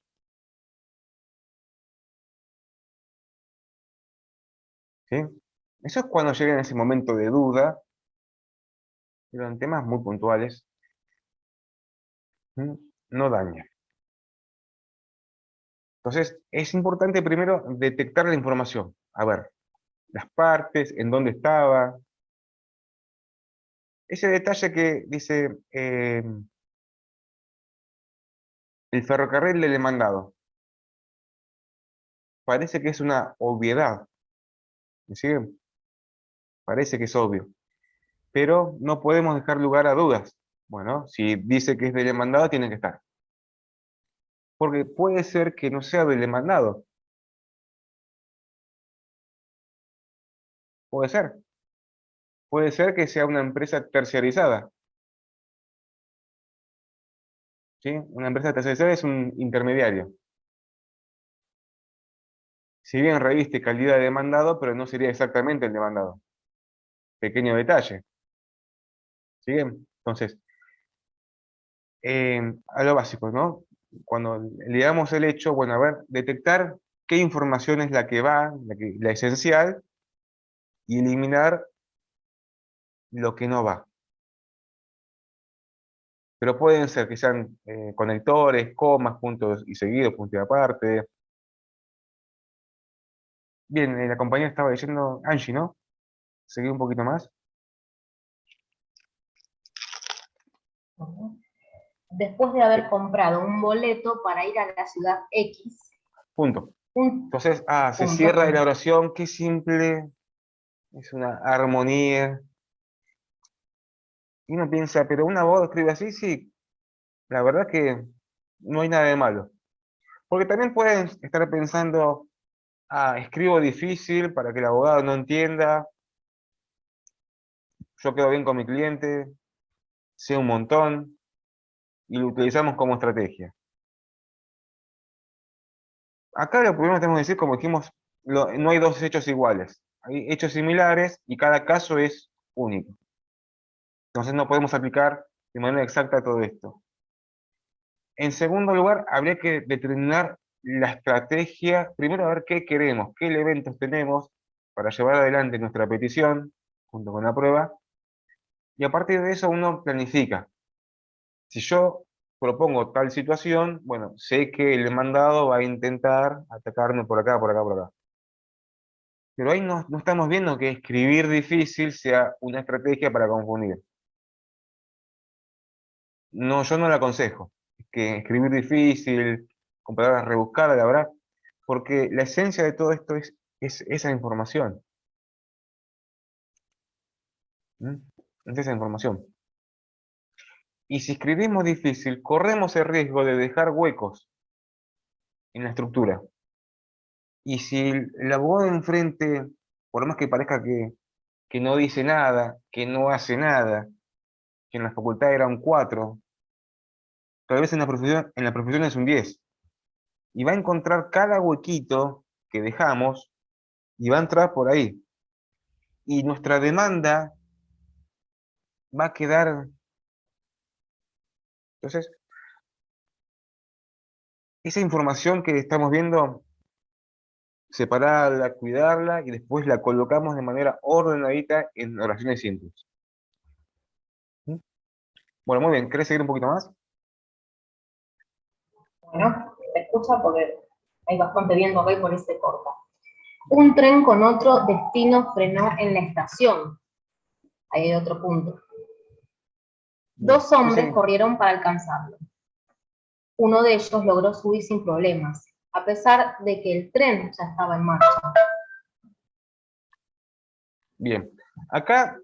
¿Sí? Eso es cuando llega en ese momento de duda, pero en temas muy puntuales, no daña. Entonces, es importante primero detectar la información. A ver, las partes, en dónde estaba. Ese detalle que dice el ferrocarril del demandado. Parece que es una obviedad. ¿Me siguen? Parece que es obvio. Pero no podemos dejar lugar a dudas. Bueno, si dice que es del demandado, tiene que estar. Porque puede ser que no sea del demandado. Puede ser. Puede ser que sea una empresa terciarizada. ¿Sí? Una empresa terciarizada es un intermediario. Si bien reviste calidad de demandado, pero no sería exactamente el demandado. Pequeño detalle. ¿Sí? Entonces, a lo básico, ¿no? Cuando le damos el hecho, bueno, a ver, detectar qué información es la que va, la esencial, y eliminar lo que no va. Pero pueden ser que sean conectores, comas, puntos y seguidos, punto y aparte. Bien, la compañera estaba diciendo, Angie, ¿no? Seguí un poquito más. Después de haber comprado un boleto para ir a la ciudad X, Punto. un Entonces, se punto. cierra la oración, qué simple, es una armonía. Y uno piensa, pero un abogado escribe así, sí, la verdad que no hay nada de malo. Porque también pueden estar pensando, escribo difícil para que el abogado no entienda, yo quedo bien con mi cliente, sé un montón, y lo utilizamos como estrategia. Acá lo primero que tenemos que decir, como dijimos, no hay dos hechos iguales. Hay hechos similares y cada caso es único. Entonces no podemos aplicar de manera exacta todo esto. En segundo lugar, habría que determinar la estrategia, primero a ver qué queremos, qué elementos tenemos para llevar adelante nuestra petición junto con la prueba, y a partir de eso uno planifica. Si yo propongo tal situación, bueno, sé que el demandado va a intentar atacarme por acá, por acá, por acá. Pero ahí no estamos viendo que escribir difícil sea una estrategia para confundir. No, yo no la aconsejo. Que escribir difícil, con palabras rebuscadas, la verdad, porque la esencia de todo esto es esa información. ¿Mm? Es esa información. Y si escribimos difícil, corremos el riesgo de dejar huecos en la estructura. Y si el abogado de enfrente, por más que parezca que no dice nada, que no hace nada, que en la facultad era un 4, tal vez en la profesión es un 10. Y va a encontrar cada huequito que dejamos y va a entrar por ahí. Y nuestra demanda va a quedar... Entonces, esa información que estamos viendo, separarla, cuidarla, y después la colocamos de manera ordenadita en oraciones simples. ¿Mm? Bueno, muy bien. ¿Querés seguir un poquito más? Bueno, te escucha porque hay bastante viento acá y por eso se corta. Un tren con otro destino frenó en la estación. Ahí hay otro punto. Bien. Dos hombres Sí, corrieron para alcanzarlo. Uno de ellos logró subir sin problemas, a pesar de que el tren ya estaba en marcha. bien. Acá,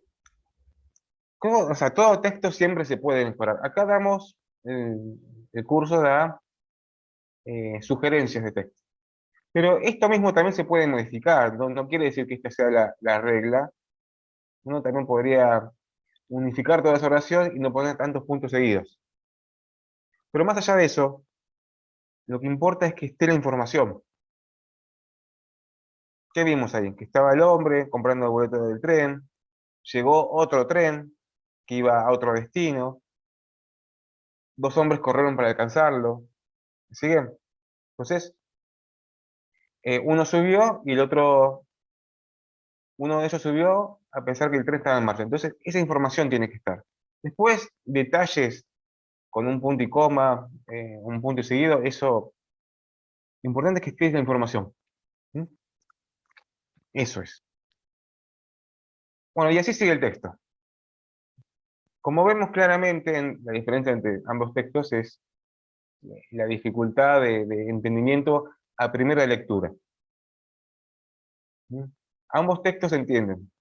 o sea, todo texto siempre se puede mejorar. Acá damos, el curso da sugerencias de texto. Pero esto mismo también se puede modificar, no quiere decir que esta sea la regla. Uno también podría unificar toda esa oración y no poner tantos puntos seguidos. Pero más allá de eso, lo que importa es que esté la información. ¿Qué vimos ahí? Que estaba el hombre comprando el boleto del tren, llegó otro tren que iba a otro destino, dos hombres corrieron para alcanzarlo. ¿Siguen? Entonces, uno subió y uno de ellos subió a pensar que el tren estaba en marcha. Entonces, esa información tiene que estar. Después, detalles con un punto y coma, un punto y seguido, eso, lo importante es que esté la información. ¿Mm? Eso es. Bueno, y así sigue el texto. Como vemos claramente, la diferencia entre ambos textos es la dificultad de entendimiento a primera lectura. ¿Mm? Ambos textos se entienden,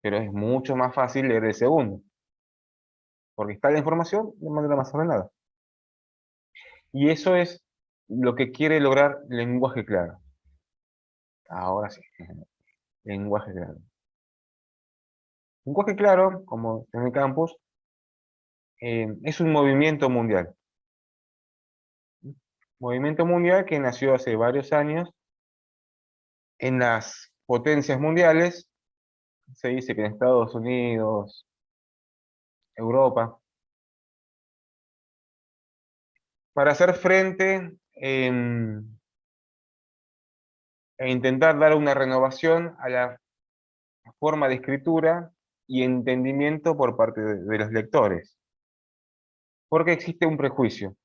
pero es mucho más fácil leer el segundo, porque está la información de manera más ordenada. Y eso es lo que quiere lograr lenguaje claro. Ahora sí, lenguaje claro. Lenguaje claro, como en el campus, es un movimiento mundial. Movimiento mundial que nació hace varios años en las potencias mundiales. Se dice que en Estados Unidos, Europa, para hacer frente e intentar dar una renovación a la forma de escritura y entendimiento por parte de los lectores. Porque existe un prejuicio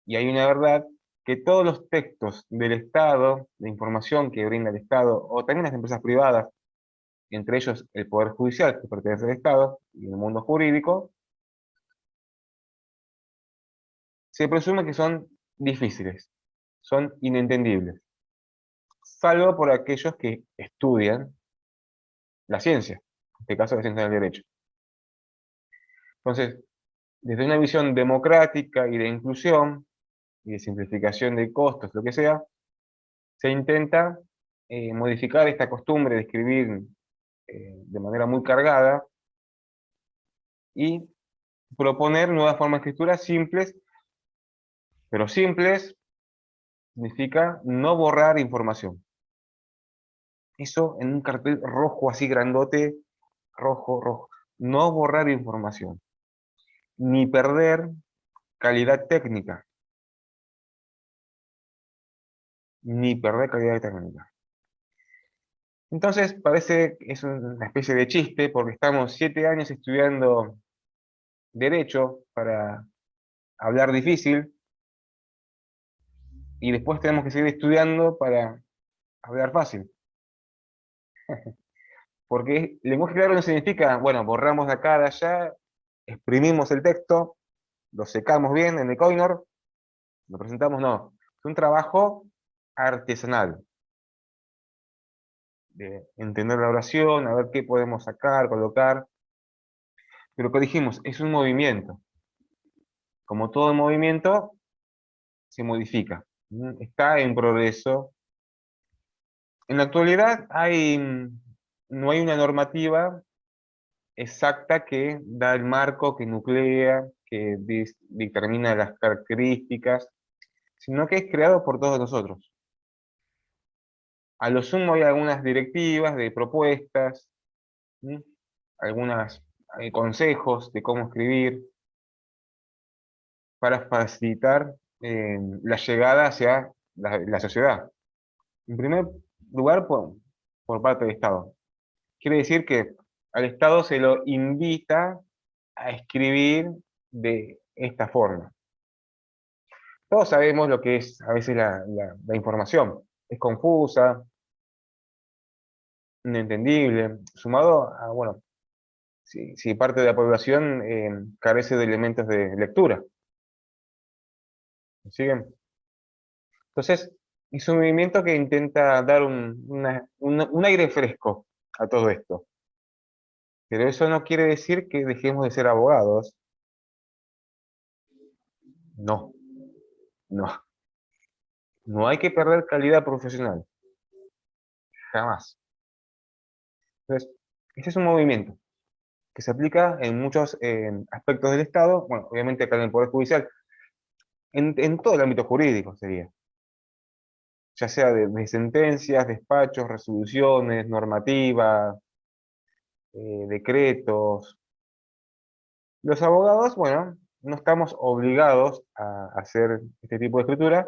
y hay una verdad que todos los textos del Estado, de información que brinda el Estado, o también las empresas privadas, entre ellos el Poder Judicial, que pertenece al Estado, y el mundo jurídico, se presume que son difíciles, son inentendibles, salvo por aquellos que estudian la ciencia, en este caso la ciencia del derecho. Entonces, desde una visión democrática y de inclusión, y de simplificación de costos, lo que sea, se intenta modificar esta costumbre de escribir de manera muy cargada y proponer nuevas formas de escritura simples, pero simples significa no borrar información. Eso en un cartel rojo así grandote, rojo, rojo. No borrar información, ni perder calidad técnica, ni perder calidad técnica. Entonces parece que es una especie de chiste, porque estamos 7 años estudiando Derecho para hablar difícil, y después tenemos que seguir estudiando para hablar fácil. Porque lenguaje claro no significa, bueno, borramos de acá, de allá, exprimimos el texto, lo secamos bien en el Coinor, lo presentamos, no. Es un trabajo artesanal, de entender la oración, a ver qué podemos sacar, colocar. Pero que dijimos, es un movimiento. Como todo movimiento, se modifica. Está en progreso. En la actualidad no hay una normativa exacta que da el marco, que nuclea, que determina las características, sino que es creado por todos nosotros. A lo sumo hay algunas directivas de propuestas, ¿sí? Algunos consejos de cómo escribir para facilitar la llegada hacia la sociedad. En primer lugar, por parte del Estado. Quiere decir que al Estado se lo invita a escribir de esta forma. Todos sabemos lo que es a veces la información. Es confusa, inentendible, sumado a, bueno, si parte de la población carece de elementos de lectura. ¿Me siguen? Entonces, es un movimiento que intenta dar un aire fresco a todo esto. Pero eso no quiere decir que dejemos de ser abogados. No, no. No hay que perder calidad profesional. Jamás. Entonces, este es un movimiento que se aplica en muchos aspectos del Estado, bueno, obviamente acá en el Poder Judicial, en todo el ámbito jurídico sería, ya sea de sentencias, despachos, resoluciones, normativas, decretos. Los abogados, bueno, no estamos obligados a hacer este tipo de escritura,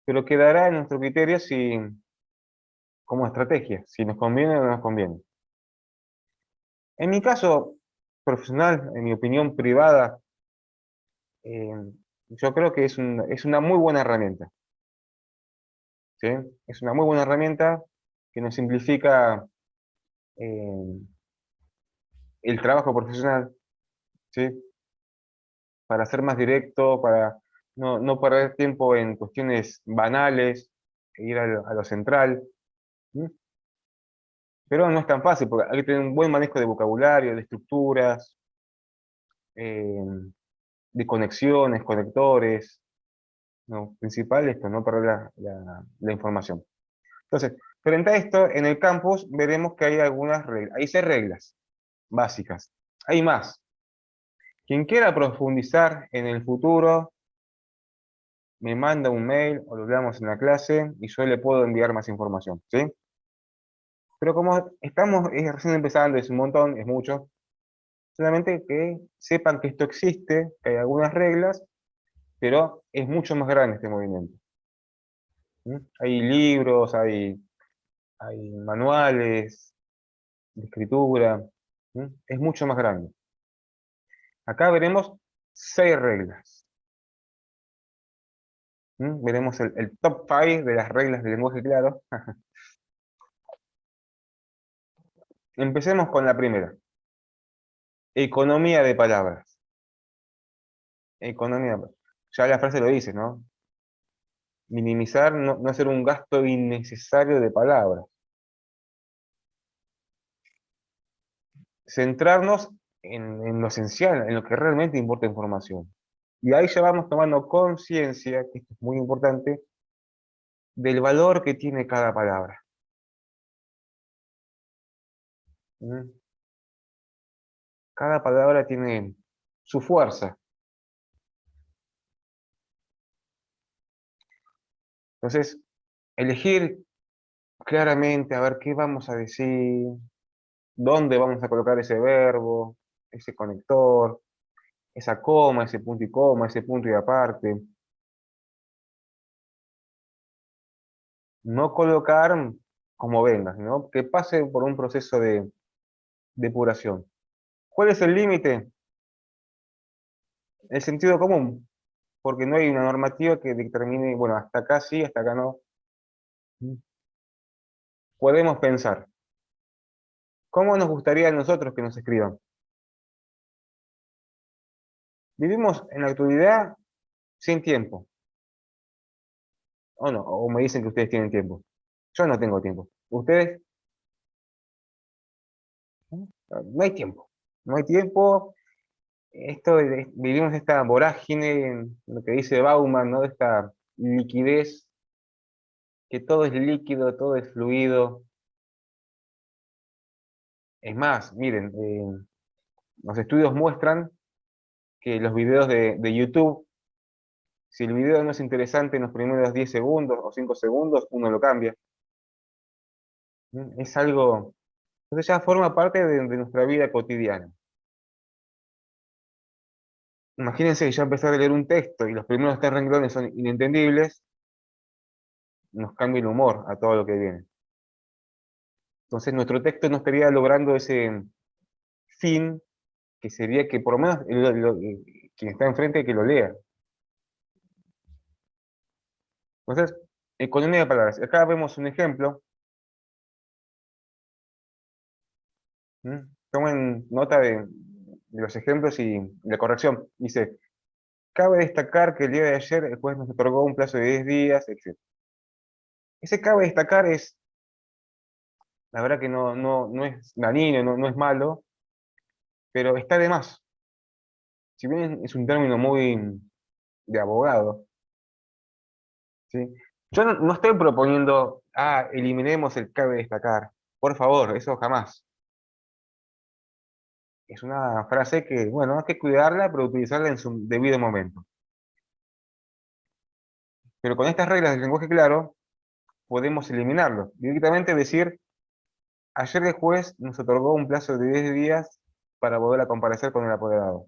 pero quedará en nuestro criterio si, como estrategia, si nos conviene o no nos conviene. En mi caso profesional, en mi opinión privada, eh, yo creo que es una muy buena herramienta. ¿Sí? Es una muy buena herramienta que nos simplifica eh, el trabajo profesional, ¿sí? Para ser más directo, para no perder tiempo en cuestiones banales, e ir a lo central. ¿Sí? Pero no es tan fácil, porque hay que tener un buen manejo de vocabulario, de estructuras, eh, de conexiones, conectores. ¿No? Principal esto, no perder la información. Entonces, frente a esto, en el campus veremos que hay algunas reglas, hay 6 reglas básicas. Hay más. Quien quiera profundizar en el futuro, me manda un mail o lo veamos en la clase y yo le puedo enviar más información, ¿sí? Pero como estamos recién empezando, es un montón, es mucho, solamente que sepan que esto existe, que hay algunas reglas, pero es mucho más grande este movimiento. ¿Sí? Hay libros, hay manuales de escritura, ¿sí? Es mucho más grande. Acá veremos 6 reglas. ¿Sí? Veremos el top 5 de las reglas del lenguaje claro. Empecemos con la primera. Economía de palabras. Economía. Ya la frase lo dice, ¿no? Minimizar, no hacer un gasto innecesario de palabras. Centrarnos en lo esencial, en lo que realmente importa información. Y ahí ya vamos tomando conciencia, que esto es muy importante, del valor que tiene cada palabra. ¿Mm? Cada palabra tiene su fuerza. Entonces, elegir claramente a ver qué vamos a decir, dónde vamos a colocar ese verbo, ese conector, esa coma, ese punto y coma, ese punto y aparte. No colocar como venga, ¿no? Que pase por un proceso de depuración. ¿Cuál es el límite? El sentido común, porque no hay una normativa que determine, bueno, hasta acá sí, hasta acá no. Podemos pensar, ¿cómo nos gustaría a nosotros que nos escriban? Vivimos en la actualidad sin tiempo, o no, o me dicen que ustedes tienen tiempo. Yo no tengo tiempo. ¿Ustedes? No hay tiempo. No hay tiempo. Vivimos esta vorágine, lo que dice Bauman, ¿no? Esta liquidez, que todo es líquido, todo es fluido. Es más, miren, los estudios muestran que los videos de YouTube, si el video no es interesante en los primeros 10 segundos o 5 segundos, uno lo cambia. Es algo, entonces ya forma parte de nuestra vida cotidiana. Imagínense que ya empezar a leer un texto y los primeros 3 renglones son inentendibles, nos cambia el humor a todo lo que viene. Entonces nuestro texto no estaría logrando ese fin, que sería que por lo menos quien está enfrente que lo lea. Entonces, economía de palabras. Acá vemos un ejemplo. Tomen nota de los ejemplos y la corrección. Dice, cabe destacar que el día de ayer el juez nos otorgó un plazo de 10 días, etc. Ese cabe destacar es, la verdad que no es dañino, no es malo, pero está de más. Si bien es un término muy de abogado, ¿sí? Yo no estoy proponiendo, eliminemos el cabe destacar. Por favor, eso jamás. Es una frase que, bueno, hay que cuidarla, pero utilizarla en su debido momento. Pero con estas reglas del lenguaje claro, podemos eliminarlo. Directamente decir, ayer el juez nos otorgó un plazo de 10 días para volver a comparecer con el apoderado.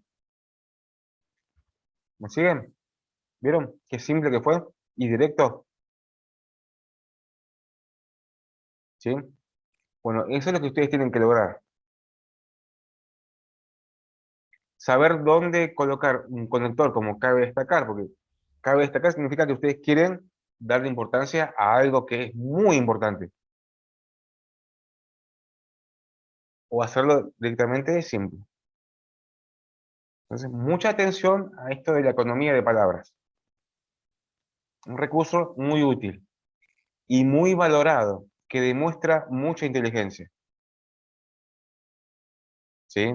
¿Me siguen? ¿Vieron qué simple que fue? Y directo. ¿Sí? Bueno, eso es lo que ustedes tienen que lograr. Saber dónde colocar un conector como cabe destacar, porque cabe destacar significa que ustedes quieren darle importancia a algo que es muy importante. O hacerlo directamente simple. Entonces, mucha atención a esto de la economía de palabras. Un recurso muy útil y muy valorado, que demuestra mucha inteligencia. ¿Sí?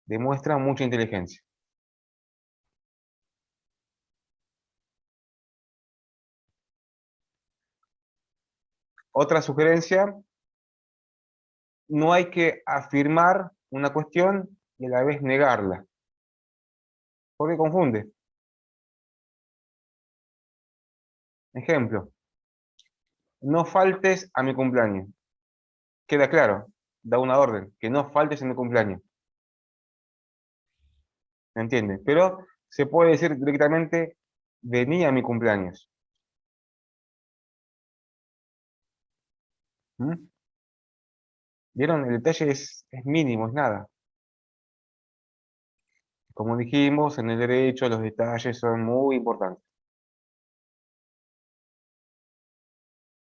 Demuestra mucha inteligencia. Otra sugerencia, no hay que afirmar una cuestión y a la vez negarla, porque confunde. Ejemplo, no faltes a mi cumpleaños. Queda claro, da una orden, que no faltes a mi cumpleaños. ¿Me entiende? Pero se puede decir directamente, vení a mi cumpleaños. ¿Mm? ¿Vieron? El detalle es mínimo, es nada. Como dijimos, en el derecho los detalles son muy importantes.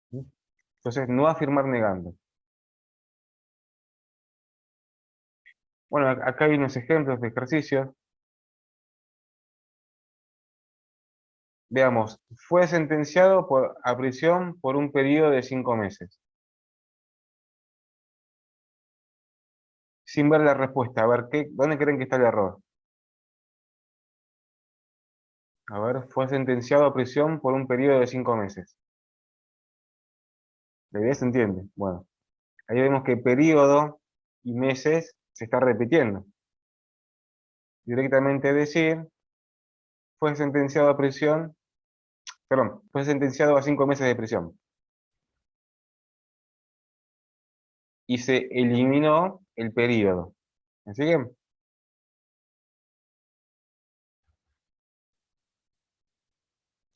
¿Mm? Entonces, no afirmar negando. Bueno, acá hay unos ejemplos de ejercicios. Veamos, fue sentenciado a prisión por un periodo de 5 meses. Sin ver la respuesta, a ver, ¿dónde creen que está el error? A ver, fue sentenciado a prisión por un periodo de 5 meses. ¿La idea se entiende? Bueno, ahí vemos que periodo y meses se está repitiendo. Directamente decir, fue sentenciado a prisión, perdón, fue sentenciado a 5 meses de prisión. Y se eliminó el periodo. ¿Me siguen?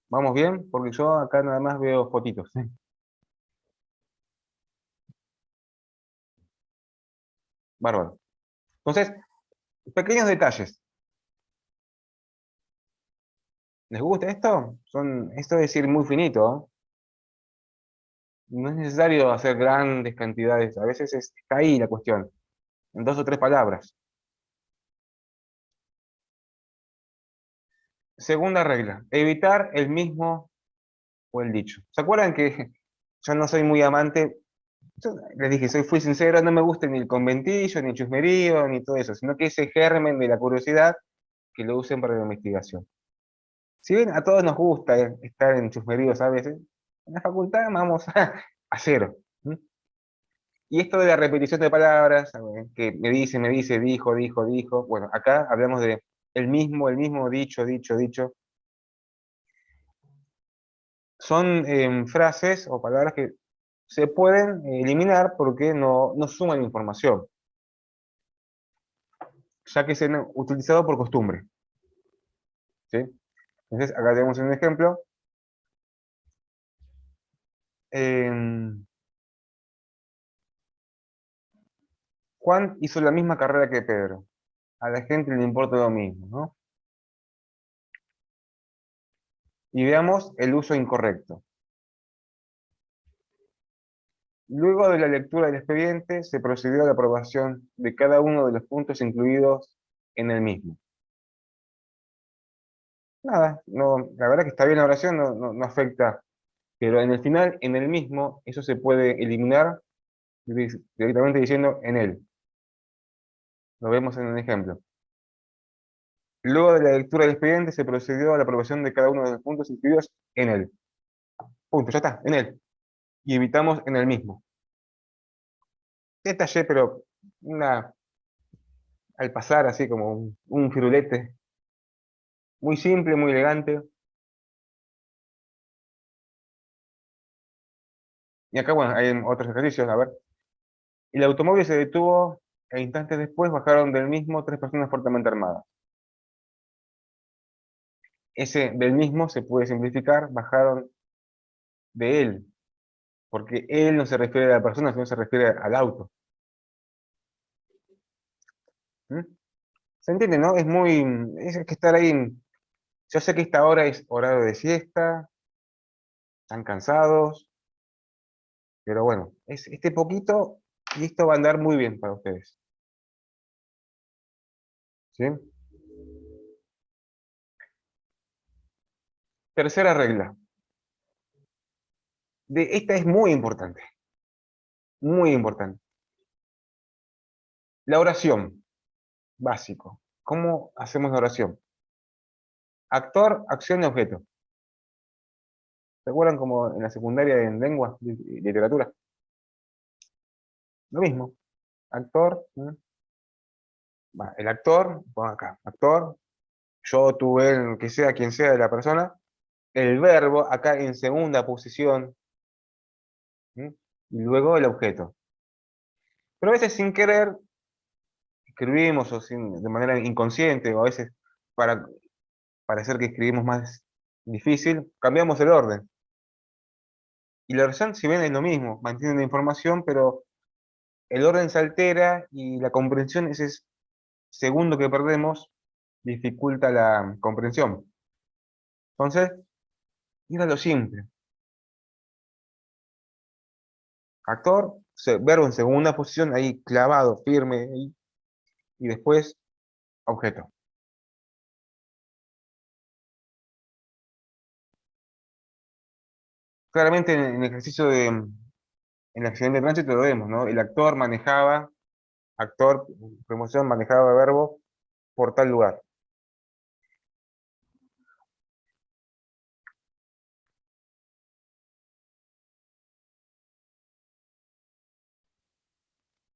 ¿Vamos bien? Porque yo acá nada más veo fotitos. Bárbaro. Entonces, pequeños detalles. ¿Les gusta esto? Esto es decir muy finito, ¿eh? No es necesario hacer grandes cantidades. A veces está ahí la cuestión. En 2 o 3 palabras. Segunda regla. Evitar el mismo o el dicho. ¿Se acuerdan que yo no soy muy amante? Yo les dije, fui sincero, no me gusta ni el conventillo, ni el chusmerío, ni todo eso, sino que ese germen de la curiosidad que lo usen para la investigación. Si bien a todos nos gusta estar en chusmeríos a veces, en la facultad vamos a cero. Y esto de la repetición de palabras, que me dice, dijo, bueno, acá hablamos de el mismo, dicho, dicho. Son frases o palabras que se pueden eliminar porque no suman información, ya que se han utilizado por costumbre. ¿Sí? Entonces, acá tenemos un ejemplo. Juan hizo la misma carrera que Pedro. A la gente le importa lo mismo, ¿no? Y veamos el uso incorrecto. Luego de la lectura del expediente, se procedió a la aprobación de cada uno de los puntos incluidos en el mismo. Nada, no, la verdad que está bien la oración, no afecta, pero en el final, en el mismo, eso se puede eliminar directamente diciendo en él. Lo vemos en el ejemplo. Luego de la lectura del expediente, se procedió a la aprobación de cada uno de los puntos incluidos en él. Punto, ya está, en él. Y evitamos en el mismo. Detalle, pero al pasar así como un firulete. Muy simple, muy elegante. Y acá, bueno, hay otros ejercicios, a ver. El automóvil se detuvo e instantes después bajaron del mismo 3 personas fuertemente armadas. Ese del mismo se puede simplificar, bajaron de él, porque él no se refiere a la persona, sino se refiere al auto. ¿Mm? ¿Se entiende, no? Es que estar ahí. Yo sé que esta hora es horario de siesta, están cansados, pero bueno, es este poquito y esto va a andar muy bien para ustedes. ¿Sí? Tercera regla. Esta es muy importante. Muy importante. La oración, básico. ¿Cómo hacemos la oración? Actor, acción y objeto. ¿Se acuerdan como en la secundaria en lengua, literatura? Lo mismo. Actor, el actor, pongo acá, actor, yo, tú, él, que sea, quien sea de la persona. El verbo, acá en segunda posición, ¿sí? Y luego el objeto. Pero a veces sin querer, escribimos o de manera inconsciente, o a veces para parecer que escribimos más difícil, cambiamos el orden. Y la oración, si bien es lo mismo, mantiene la información, pero el orden se altera y la comprensión, ese segundo que perdemos, dificulta la comprensión. Entonces, ir a lo simple. Actor, verbo en segunda posición, ahí clavado, firme, y después objeto. Claramente en el ejercicio en el accidente de tránsito lo vemos, ¿no? El actor manejaba, actor, promoción, manejaba verbo por tal lugar.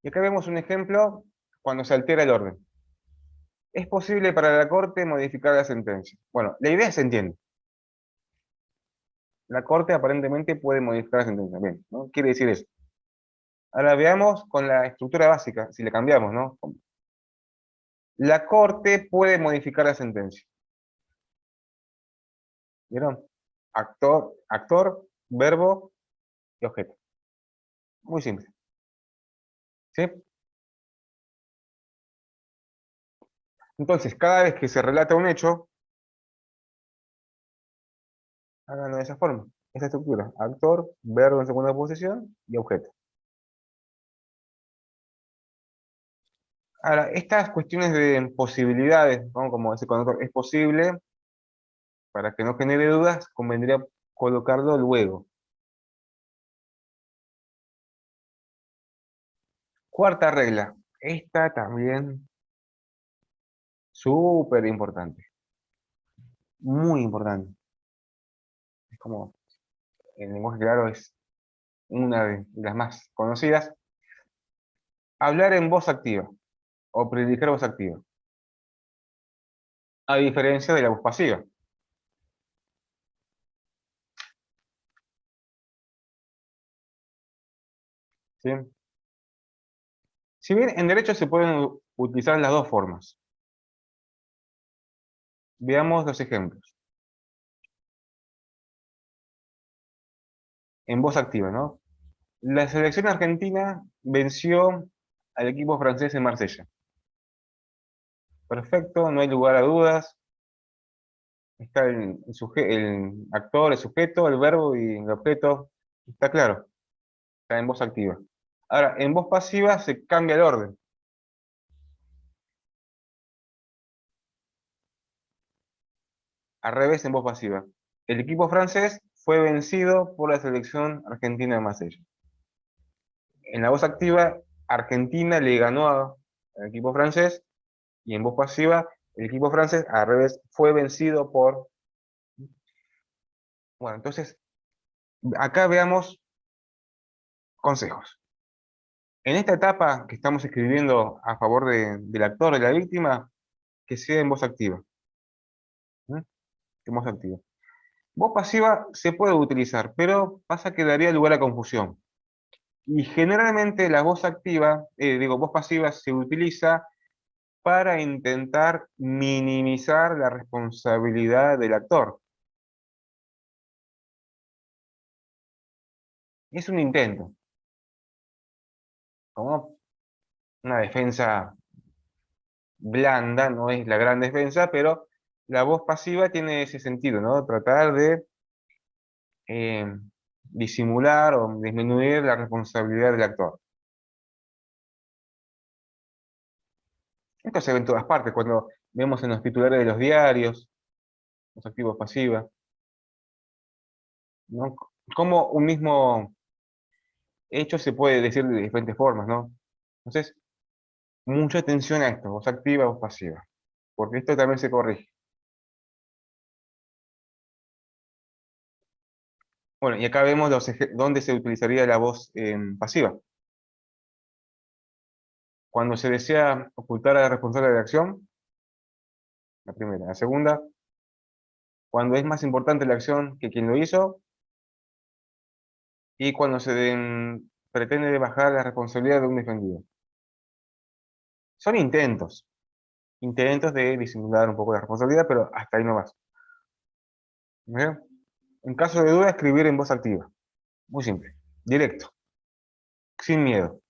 Y acá vemos un ejemplo cuando se altera el orden. Es posible para la Corte modificar la sentencia. Bueno, la idea se entiende. La Corte aparentemente puede modificar la sentencia. Bien, ¿no? Quiere decir eso. Ahora veamos con la estructura básica, si le cambiamos, ¿no? La Corte puede modificar la sentencia. ¿Vieron? Actor, verbo y objeto. Muy simple. ¿Sí? Entonces, cada vez que se relata un hecho, háganlo de esa forma. Esa estructura. Actor, verbo en segunda posición y objeto. Ahora, estas cuestiones de posibilidades, ¿no? Como ese conductor es posible, para que no genere dudas, convendría colocarlo luego. Cuarta regla. Esta también súper importante. Muy importante. Es como, el lenguaje claro es una de las más conocidas. Hablar en voz activa o predicar voz activa. A diferencia de la voz pasiva. ¿Sí? Si bien en derecho se pueden utilizar las dos formas. Veamos los ejemplos. En voz activa, ¿no? La selección argentina venció al equipo francés en Marsella. Perfecto, no hay lugar a dudas. Está el actor, el sujeto, el verbo y el objeto. Está claro, está en voz activa. Ahora, en voz pasiva se cambia el orden. Al revés, en voz pasiva. El equipo francés fue vencido por la selección argentina de Marsella. En la voz activa, Argentina le ganó al equipo francés, y en voz pasiva, el equipo francés, al revés, fue vencido por... Bueno, entonces, acá veamos consejos. En esta etapa que estamos escribiendo a favor del actor o de la víctima, que sea en voz activa. ¿Mm? En voz activa. Voz pasiva se puede utilizar, pero pasa que daría lugar a confusión. Y generalmente la voz activa, voz pasiva se utiliza para intentar minimizar la responsabilidad del actor. Es un intento, como una defensa blanda, no es la gran defensa, pero la voz pasiva tiene ese sentido, ¿no? Tratar de eh, disimular o disminuir la responsabilidad del actor. Esto se ve en todas partes, cuando vemos en los titulares de los diarios, los activos pasivos, ¿no? Como un mismo hecho se puede decir de diferentes formas, ¿no? Entonces, mucha atención a esto, voz activa, voz pasiva, porque esto también se corrige. Bueno, y acá vemos dónde se utilizaría la voz pasiva. Cuando se desea ocultar a la responsable de la acción, la primera. La segunda, cuando es más importante la acción que quien lo hizo, y cuando se pretende bajar la responsabilidad de un defendido. Son intentos de disimular un poco la responsabilidad, pero hasta ahí no más. ¿Bien? En caso de duda, escribir en voz activa. Muy simple, directo, sin miedo.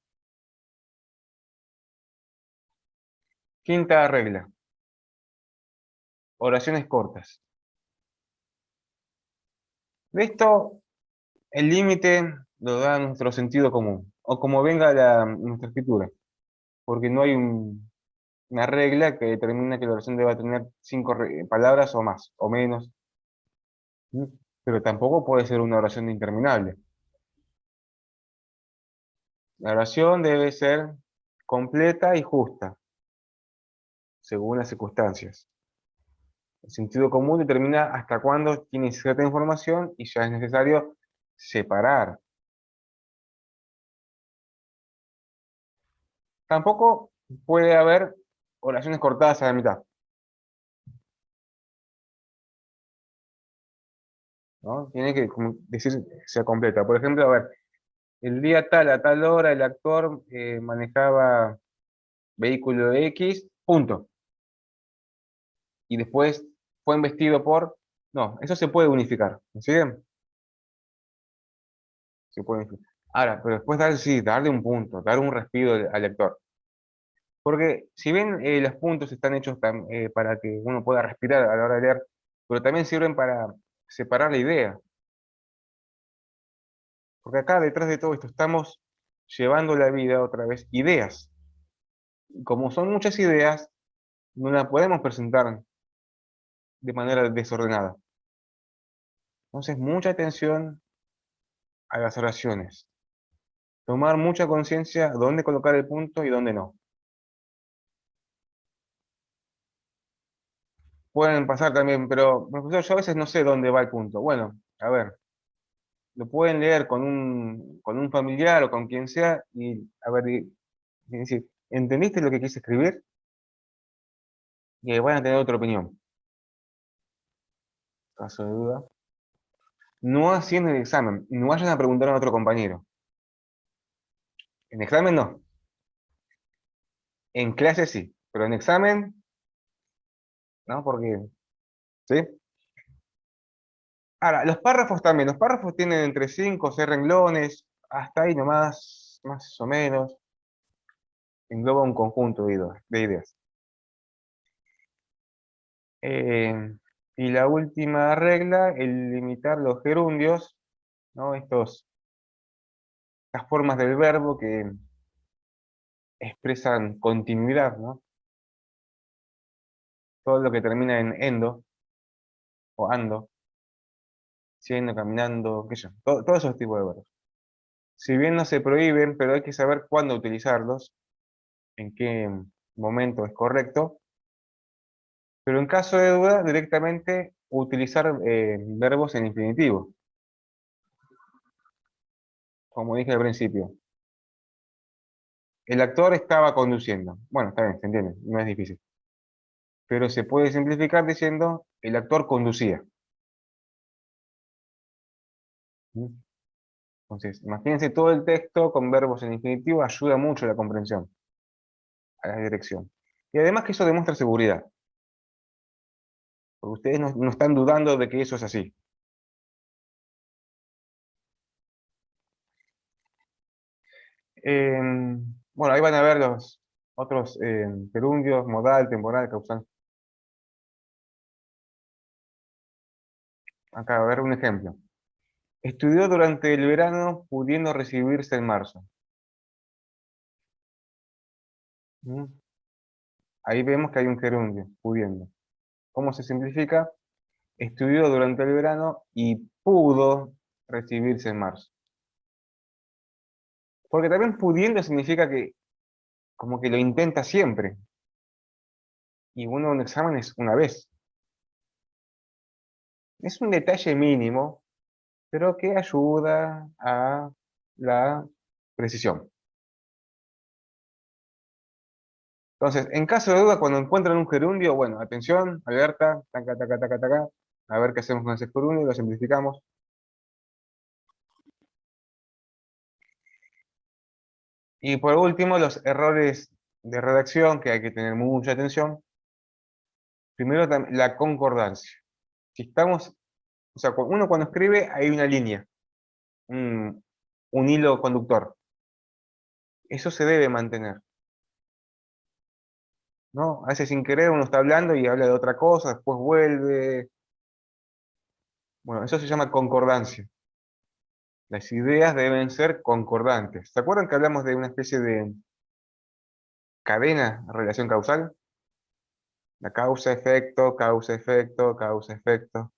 Quinta regla, oraciones cortas. De esto, el límite lo da nuestro sentido común, o como venga nuestra escritura, porque no hay una regla que determina que la oración deba tener 5 palabras o más, o menos. ¿Mm? Pero tampoco puede ser una oración interminable. La oración debe ser completa y justa, según las circunstancias. El sentido común determina hasta cuándo tiene cierta información y ya es necesario separar. Tampoco puede haber oraciones cortadas a la mitad, ¿no? Tiene que decir sea completa. Por ejemplo, a ver, el día tal a tal hora el actor manejaba vehículo X, punto. Y después fue investido por... No, eso se puede unificar, ¿sí? Se puede unificar. Ahora, pero después darle un punto, dar un respiro al lector. Porque si bien los puntos están hechos para que uno pueda respirar a la hora de leer, pero también sirven para separar la idea. Porque acá detrás de todo esto estamos llevando la vida otra vez ideas. Y como son muchas ideas, no las podemos presentar de manera desordenada. Entonces, mucha atención a las oraciones. Tomar mucha conciencia dónde colocar el punto y dónde no. Pueden pasar también, pero profesor, yo a veces no sé dónde va el punto. Bueno, a ver, lo pueden leer con un familiar o con quien sea y a ver, y decir, ¿entendiste lo que quise escribir? Y van a tener otra opinión. Caso de duda. No haciendo el examen, no vayan a preguntar a otro compañero. En examen no. En clase sí, pero en examen, ¿no? Porque, ¿sí? Ahora, los párrafos también. Los párrafos tienen entre 5 o 6 renglones, hasta ahí nomás, más o menos. Engloba un conjunto de ideas. Y la última regla, el limitar los gerundios, ¿no? Estas formas del verbo que expresan continuidad, ¿no? Todo lo que termina en endo o ando, siendo, caminando, qué sé yo, todos esos tipos de verbos. Si bien no se prohíben, pero hay que saber cuándo utilizarlos, en qué momento es correcto, pero en caso de duda, directamente utilizar verbos en infinitivo, como dije al principio. El actor estaba conduciendo. Bueno, está bien, se entiende, no es difícil. Pero se puede simplificar diciendo el actor conducía. ¿Mm? Entonces, imagínense todo el texto con verbos en infinitivo, ayuda mucho a la comprensión, a la dirección. Y además que eso demuestra seguridad, porque ustedes no están dudando de que eso es así. Bueno, ahí van a ver los otros gerundios, modal, temporal, causal. Acá, a ver un ejemplo. Estudió durante el verano, pudiendo recibirse en marzo. ¿Mm? Ahí vemos que hay un gerundio, pudiendo. ¿Cómo se simplifica? Estudió durante el verano y pudo recibirse en marzo. Porque también pudiendo significa que como que lo intenta siempre. Y uno un examen es una vez. Es un detalle mínimo, pero que ayuda a la precisión. Entonces, en caso de duda, cuando encuentran un gerundio, bueno, atención, alerta, taca, taca, taca, taca, a ver qué hacemos con ese gerundio, lo simplificamos. Y por último, los errores de redacción, que hay que tener mucha atención. Primero, la concordancia. Si estamos, o sea, uno cuando escribe hay una línea, un, un hilo conductor. Eso se debe mantener, ¿no? A veces sin querer uno está hablando y habla de otra cosa, después vuelve. Bueno, eso se llama concordancia. Las ideas deben ser concordantes. ¿Se acuerdan que hablamos de una especie de cadena, relación causal? La causa-efecto, causa-efecto, causa-efecto.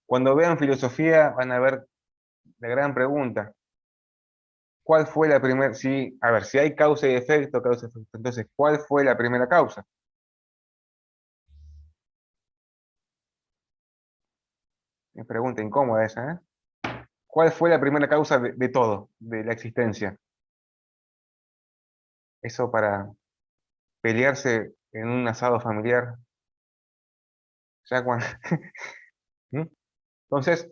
Cuando vean filosofía van a ver la gran pregunta. ¿Cuál fue la primera? Sí, a ver, si hay causa y efecto, causa-efecto, entonces, ¿cuál fue la primera causa? Es pregunta incómoda esa, ¿eh? ¿Cuál fue la primera causa de todo, de la existencia? Eso para pelearse en un asado familiar. Ya cuando... ¿Mm? Entonces,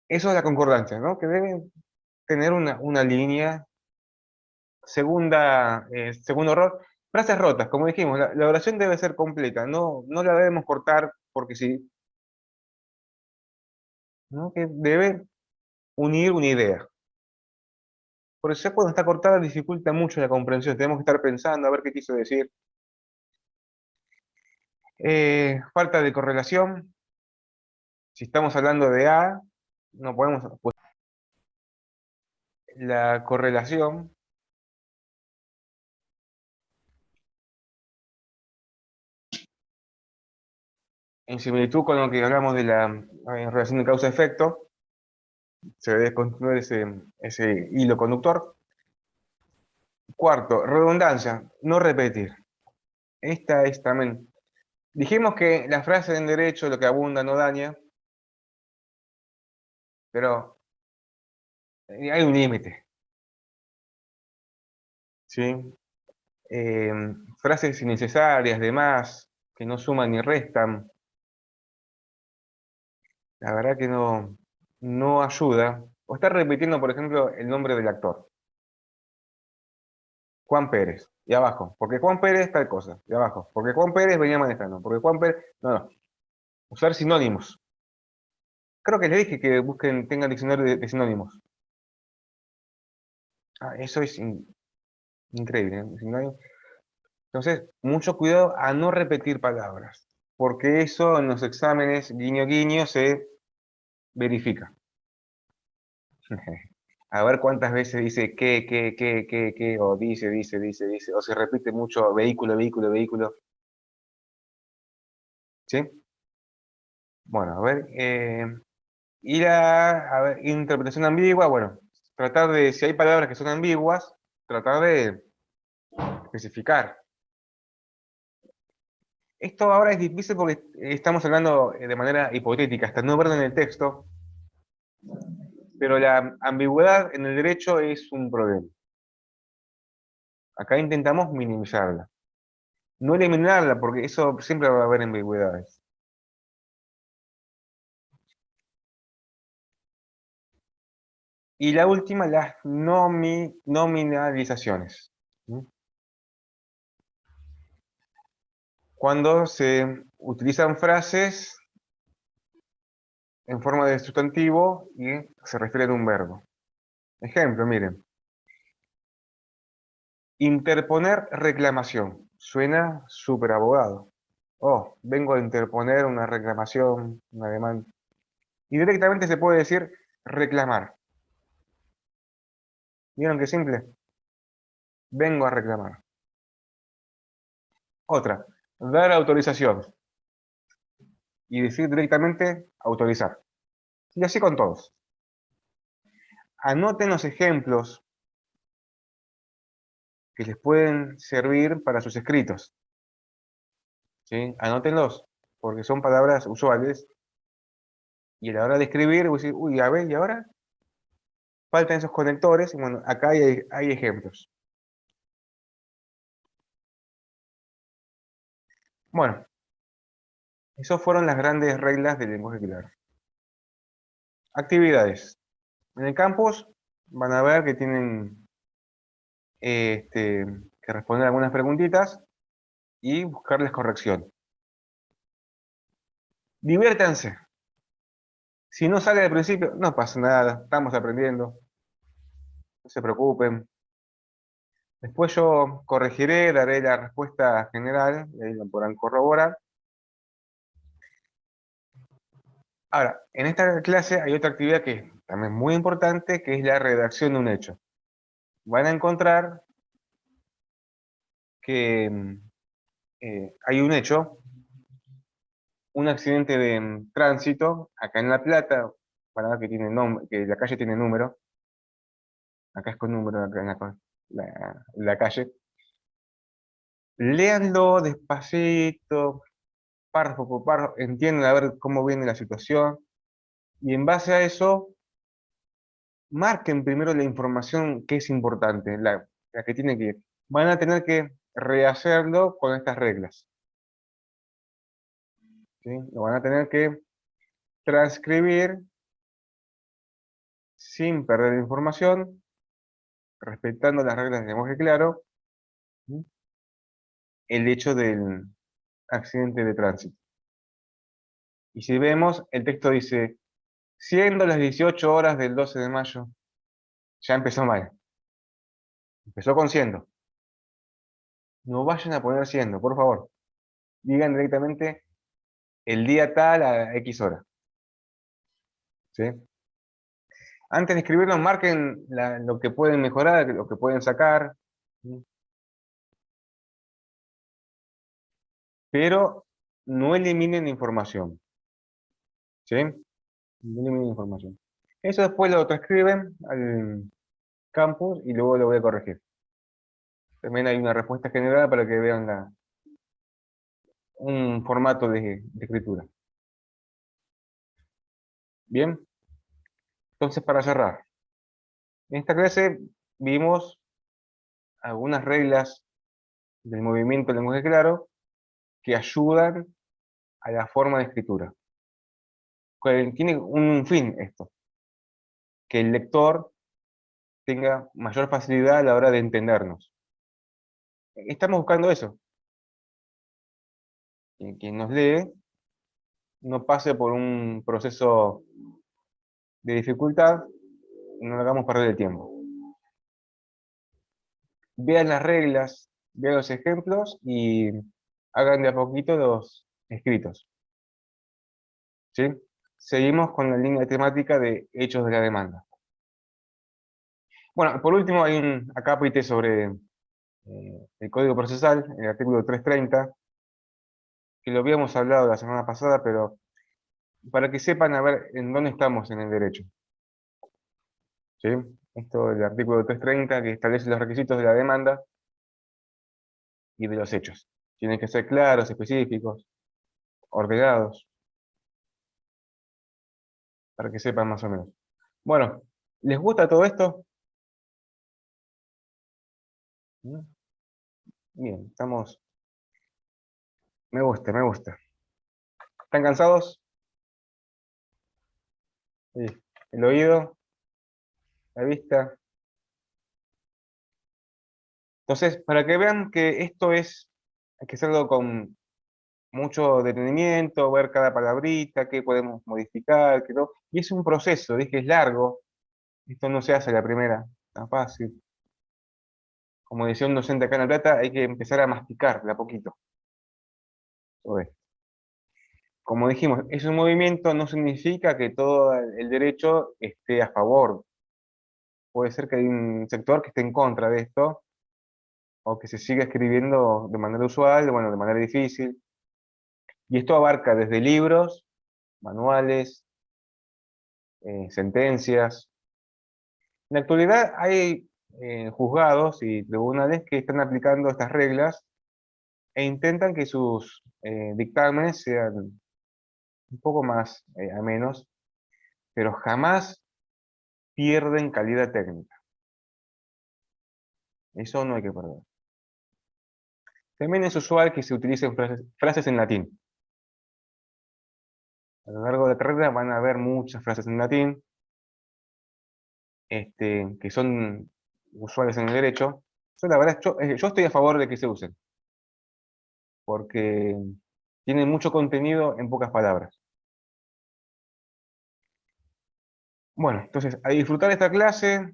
eso es la concordancia, ¿no? Que deben tener una línea. Segundo error, frases rotas, como dijimos, la oración debe ser completa, no la debemos cortar porque sí, ¿no? Que debe unir una idea. Por eso cuando está cortada dificulta mucho la comprensión, tenemos que estar pensando a ver qué quiso decir. Falta de correlación, si estamos hablando de A, no podemos, pues, la correlación en similitud con lo que hablamos de la relación de causa-efecto, se debe construir ese hilo conductor. Cuarto, redundancia, no repetir. Esta es también. Dijimos que la frase en derecho, lo que abunda no daña, pero hay un límite, ¿sí? Eh, Frases innecesarias, de más, que no suman ni restan, la verdad que no, no ayuda, o está repitiendo, por ejemplo, el nombre del actor. Juan Pérez, y abajo, porque Juan Pérez tal cosa, y abajo, porque Juan Pérez venía manejando, porque Juan Pérez, no, usar sinónimos. Creo que les dije que busquen, tengan diccionario de sinónimos. Eso es increíble, ¿eh? Sinónimo. Entonces, mucho cuidado a no repetir palabras, porque eso en los exámenes, guiño, guiño, se verifica. A ver cuántas veces dice que, o dice, o se repite mucho vehículo, vehículo, vehículo. ¿Sí? Bueno, a ver, a ver, interpretación ambigua, bueno, tratar de, si hay palabras que son ambiguas, tratar de especificar. Esto ahora es difícil porque estamos hablando de manera hipotética, hasta no verlo en el texto, pero la ambigüedad en el derecho es un problema. Acá intentamos minimizarla. No eliminarla, porque eso siempre va a haber ambigüedades. Y la última, las nominalizaciones. ¿Mm? Cuando se utilizan frases en forma de sustantivo y se refieren a un verbo. Ejemplo, miren. Interponer reclamación. Suena súper abogado. Oh, vengo a interponer una reclamación, una demanda. Y directamente se puede decir reclamar. ¿Vieron qué simple? Vengo a reclamar. Otra, dar autorización. Y decir directamente autorizar. Y así con todos. Anoten los ejemplos que les pueden servir para sus escritos. ¿Sí? Anótenlos, porque son palabras usuales. Y a la hora de escribir, voy a decir, uy, a ver, ¿y ahora? Faltan esos conectores. Y bueno, acá hay ejemplos. Bueno, esas fueron las grandes reglas del lenguaje claro. Actividades. En el campus van a ver que tienen que responder algunas preguntitas y buscarles corrección. Diviértanse. Si no sale al principio, no pasa nada, estamos aprendiendo. No se preocupen. Después yo corregiré, daré la respuesta general, y ahí lo podrán corroborar. Ahora, en esta clase hay otra actividad que es también muy importante, que es la redacción de un hecho. Van a encontrar que hay un hecho, un accidente de tránsito, acá en La Plata, para que tiene nombre, que la calle tiene número, acá es con número, acá en la calle. Léanlo despacito, párrafo por párrafo, entienden a ver cómo viene la situación, y en base a eso, marquen primero la información que es importante, la que tiene que ir. Van a tener que rehacerlo con estas reglas. ¿Sí? Lo van a tener que transcribir sin perder información, respetando las reglas del lenguaje claro, ¿sí? El hecho del accidente de tránsito. Y si vemos, el texto dice, siendo las 18 horas del 12 de mayo, ya empezó mal. Empezó con siendo. No vayan a poner siendo, por favor. Digan directamente el día tal a X hora. ¿Sí? Antes de escribirlo, marquen lo que pueden mejorar, lo que pueden sacar. ¿Sí? Pero no eliminen información. ¿Sí? No eliminen información. Eso después lo transcriben al campus y luego lo voy a corregir. También hay una respuesta general para que vean un formato de escritura. Bien, entonces para cerrar, en esta clase vimos algunas reglas del movimiento del lenguaje claro que ayudan a la forma de escritura. Tiene un fin esto, que el lector tenga mayor facilidad a la hora de entendernos. Estamos buscando eso. Que quien nos lee no pase por un proceso de dificultad y no le hagamos perder el tiempo. Vean las reglas, vean los ejemplos y hagan de a poquito los escritos. ¿Sí? Seguimos con la línea temática de hechos de la demanda. Bueno, por último hay un acápite sobre el Código Procesal, el artículo 330, que lo habíamos hablado la semana pasada, pero para que sepan a ver en dónde estamos en el derecho. ¿Sí? Esto del artículo 330 que establece los requisitos de la demanda y de los hechos. Tienen que ser claros, específicos, ordenados, para que sepan más o menos. Bueno, ¿les gusta todo esto? ¿Mm? Bien, estamos... Me gusta, me gusta. ¿Están cansados? Sí. ¿El oído? ¿La vista? Entonces, para que vean que esto es, hay que hacerlo con mucho detenimiento, ver cada palabrita, qué podemos modificar, qué no. Y es un proceso, dije, es largo. Esto no se hace a la primera, tan fácil. Como decía un docente acá en La Plata, hay que empezar a masticar de a poquito. Todo esto. Como dijimos, es un movimiento, no significa que todo el derecho esté a favor. Puede ser que hay un sector que esté en contra de esto, o que se siga escribiendo de manera usual, bueno, de manera difícil. Y esto abarca desde libros, manuales, sentencias. En la actualidad hay juzgados y tribunales que están aplicando estas reglas e intentan que sus dictámenes sean un poco más amenos, pero jamás pierden calidad técnica. Eso no hay que perder. También es usual que se utilicen frases en latín. A lo largo de la carrera van a ver muchas frases en latín, que son usuales en el derecho. La verdad, yo estoy a favor de que se usen, porque tienen mucho contenido en pocas palabras. Bueno, entonces, a disfrutar esta clase,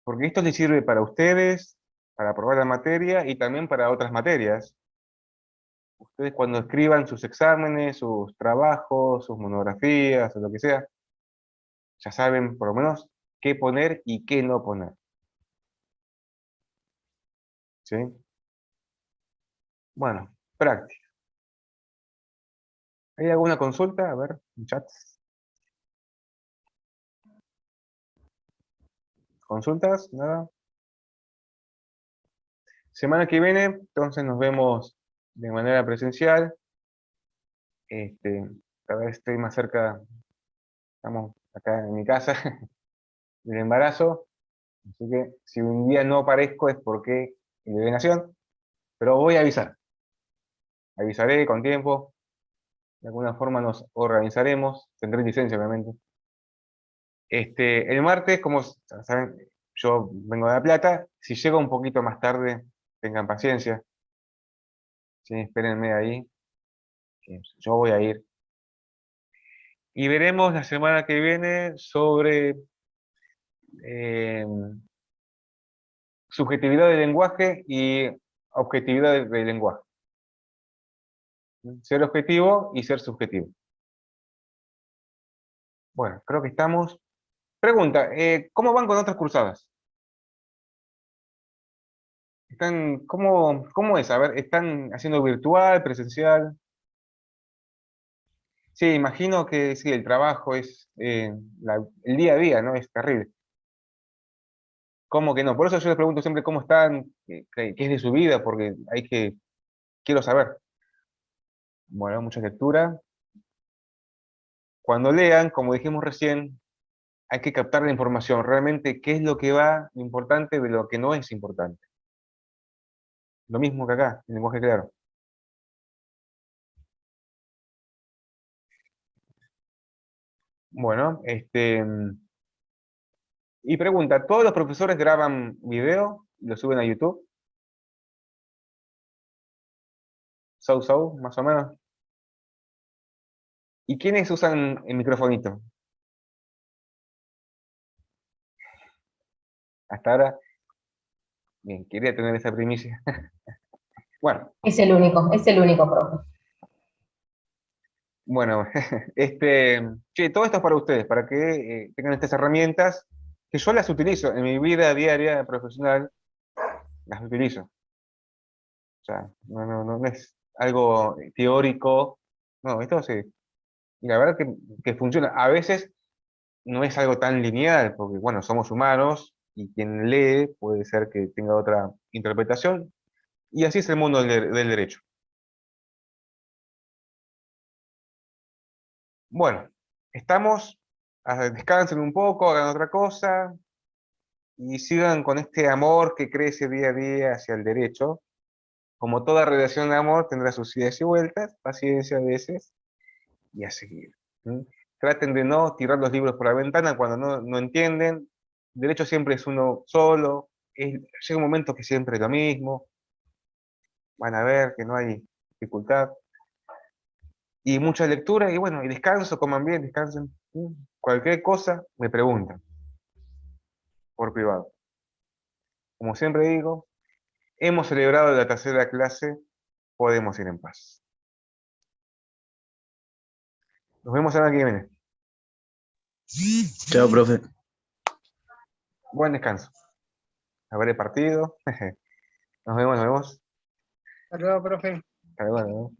porque esto les sirve para ustedes, para aprobar la materia y también para otras materias. Ustedes cuando escriban sus exámenes, sus trabajos, sus monografías, o lo que sea, ya saben por lo menos qué poner y qué no poner. ¿Sí? Bueno, práctica. ¿Hay alguna consulta? A ver, en chats. ¿Consultas? ¿Nada? Semana que viene, entonces nos vemos de manera presencial. Cada vez estoy más cerca, estamos acá en mi casa, del embarazo. Así que si un día no aparezco es porque en nación, pero voy a avisar. Avisaré con tiempo. De alguna forma nos organizaremos. Tendré licencia, obviamente. El martes, como saben, yo vengo de La Plata. Si llego un poquito más tarde, tengan paciencia. Sí, espérenme ahí, que yo voy a ir. Y veremos la semana que viene sobre eh, subjetividad del lenguaje y objetividad del lenguaje. Ser objetivo y ser subjetivo. Bueno, creo que estamos. Pregunta, ¿cómo van con otras cursadas? ¿Cómo es? A ver, ¿están haciendo virtual, presencial? Sí, imagino que sí, el trabajo es el día a día, ¿no? Es terrible. ¿Cómo que no? Por eso yo les pregunto siempre cómo están, qué es de su vida, porque quiero saber. Bueno, mucha lectura. Cuando lean, como dijimos recién, hay que captar la información, realmente qué es lo que va importante de lo que no es importante. Lo mismo que acá, en lenguaje claro. Bueno, Y pregunta, ¿todos los profesores graban video y lo suben a YouTube? Más o menos. ¿Y quiénes usan el microfonito? Hasta ahora, bien, quería tener esa primicia. Bueno, Es el único, profe. bueno, che, todo esto es para ustedes, para que tengan estas herramientas que yo las utilizo en mi vida diaria profesional, las utilizo. O sea, no es algo teórico, no, esto sí. Y la verdad que funciona. A veces no es algo tan lineal, porque bueno, somos humanos y quien lee puede ser que tenga otra interpretación, y así es el mundo del derecho. Bueno, estamos, descansen un poco, hagan otra cosa, y sigan con este amor que crece día a día hacia el derecho. Como toda relación de amor tendrá sus idas y vueltas, paciencia a veces, y a seguir. ¿Mm? Traten de no tirar los libros por la ventana cuando no entienden. Derecho siempre es uno solo, llega un momento que siempre es lo mismo, van a ver que no hay dificultad. Y mucha lectura, y bueno, y descanso, coman bien, descansen. ¿Mm? Cualquier cosa, me preguntan, por privado. Como siempre digo, hemos celebrado la tercera clase, podemos ir en paz. Nos vemos la semana que viene. Chao, profe. Buen descanso. Habré partido. Nos vemos, nos vemos. Hasta luego, profe. Hasta luego, nos vemos.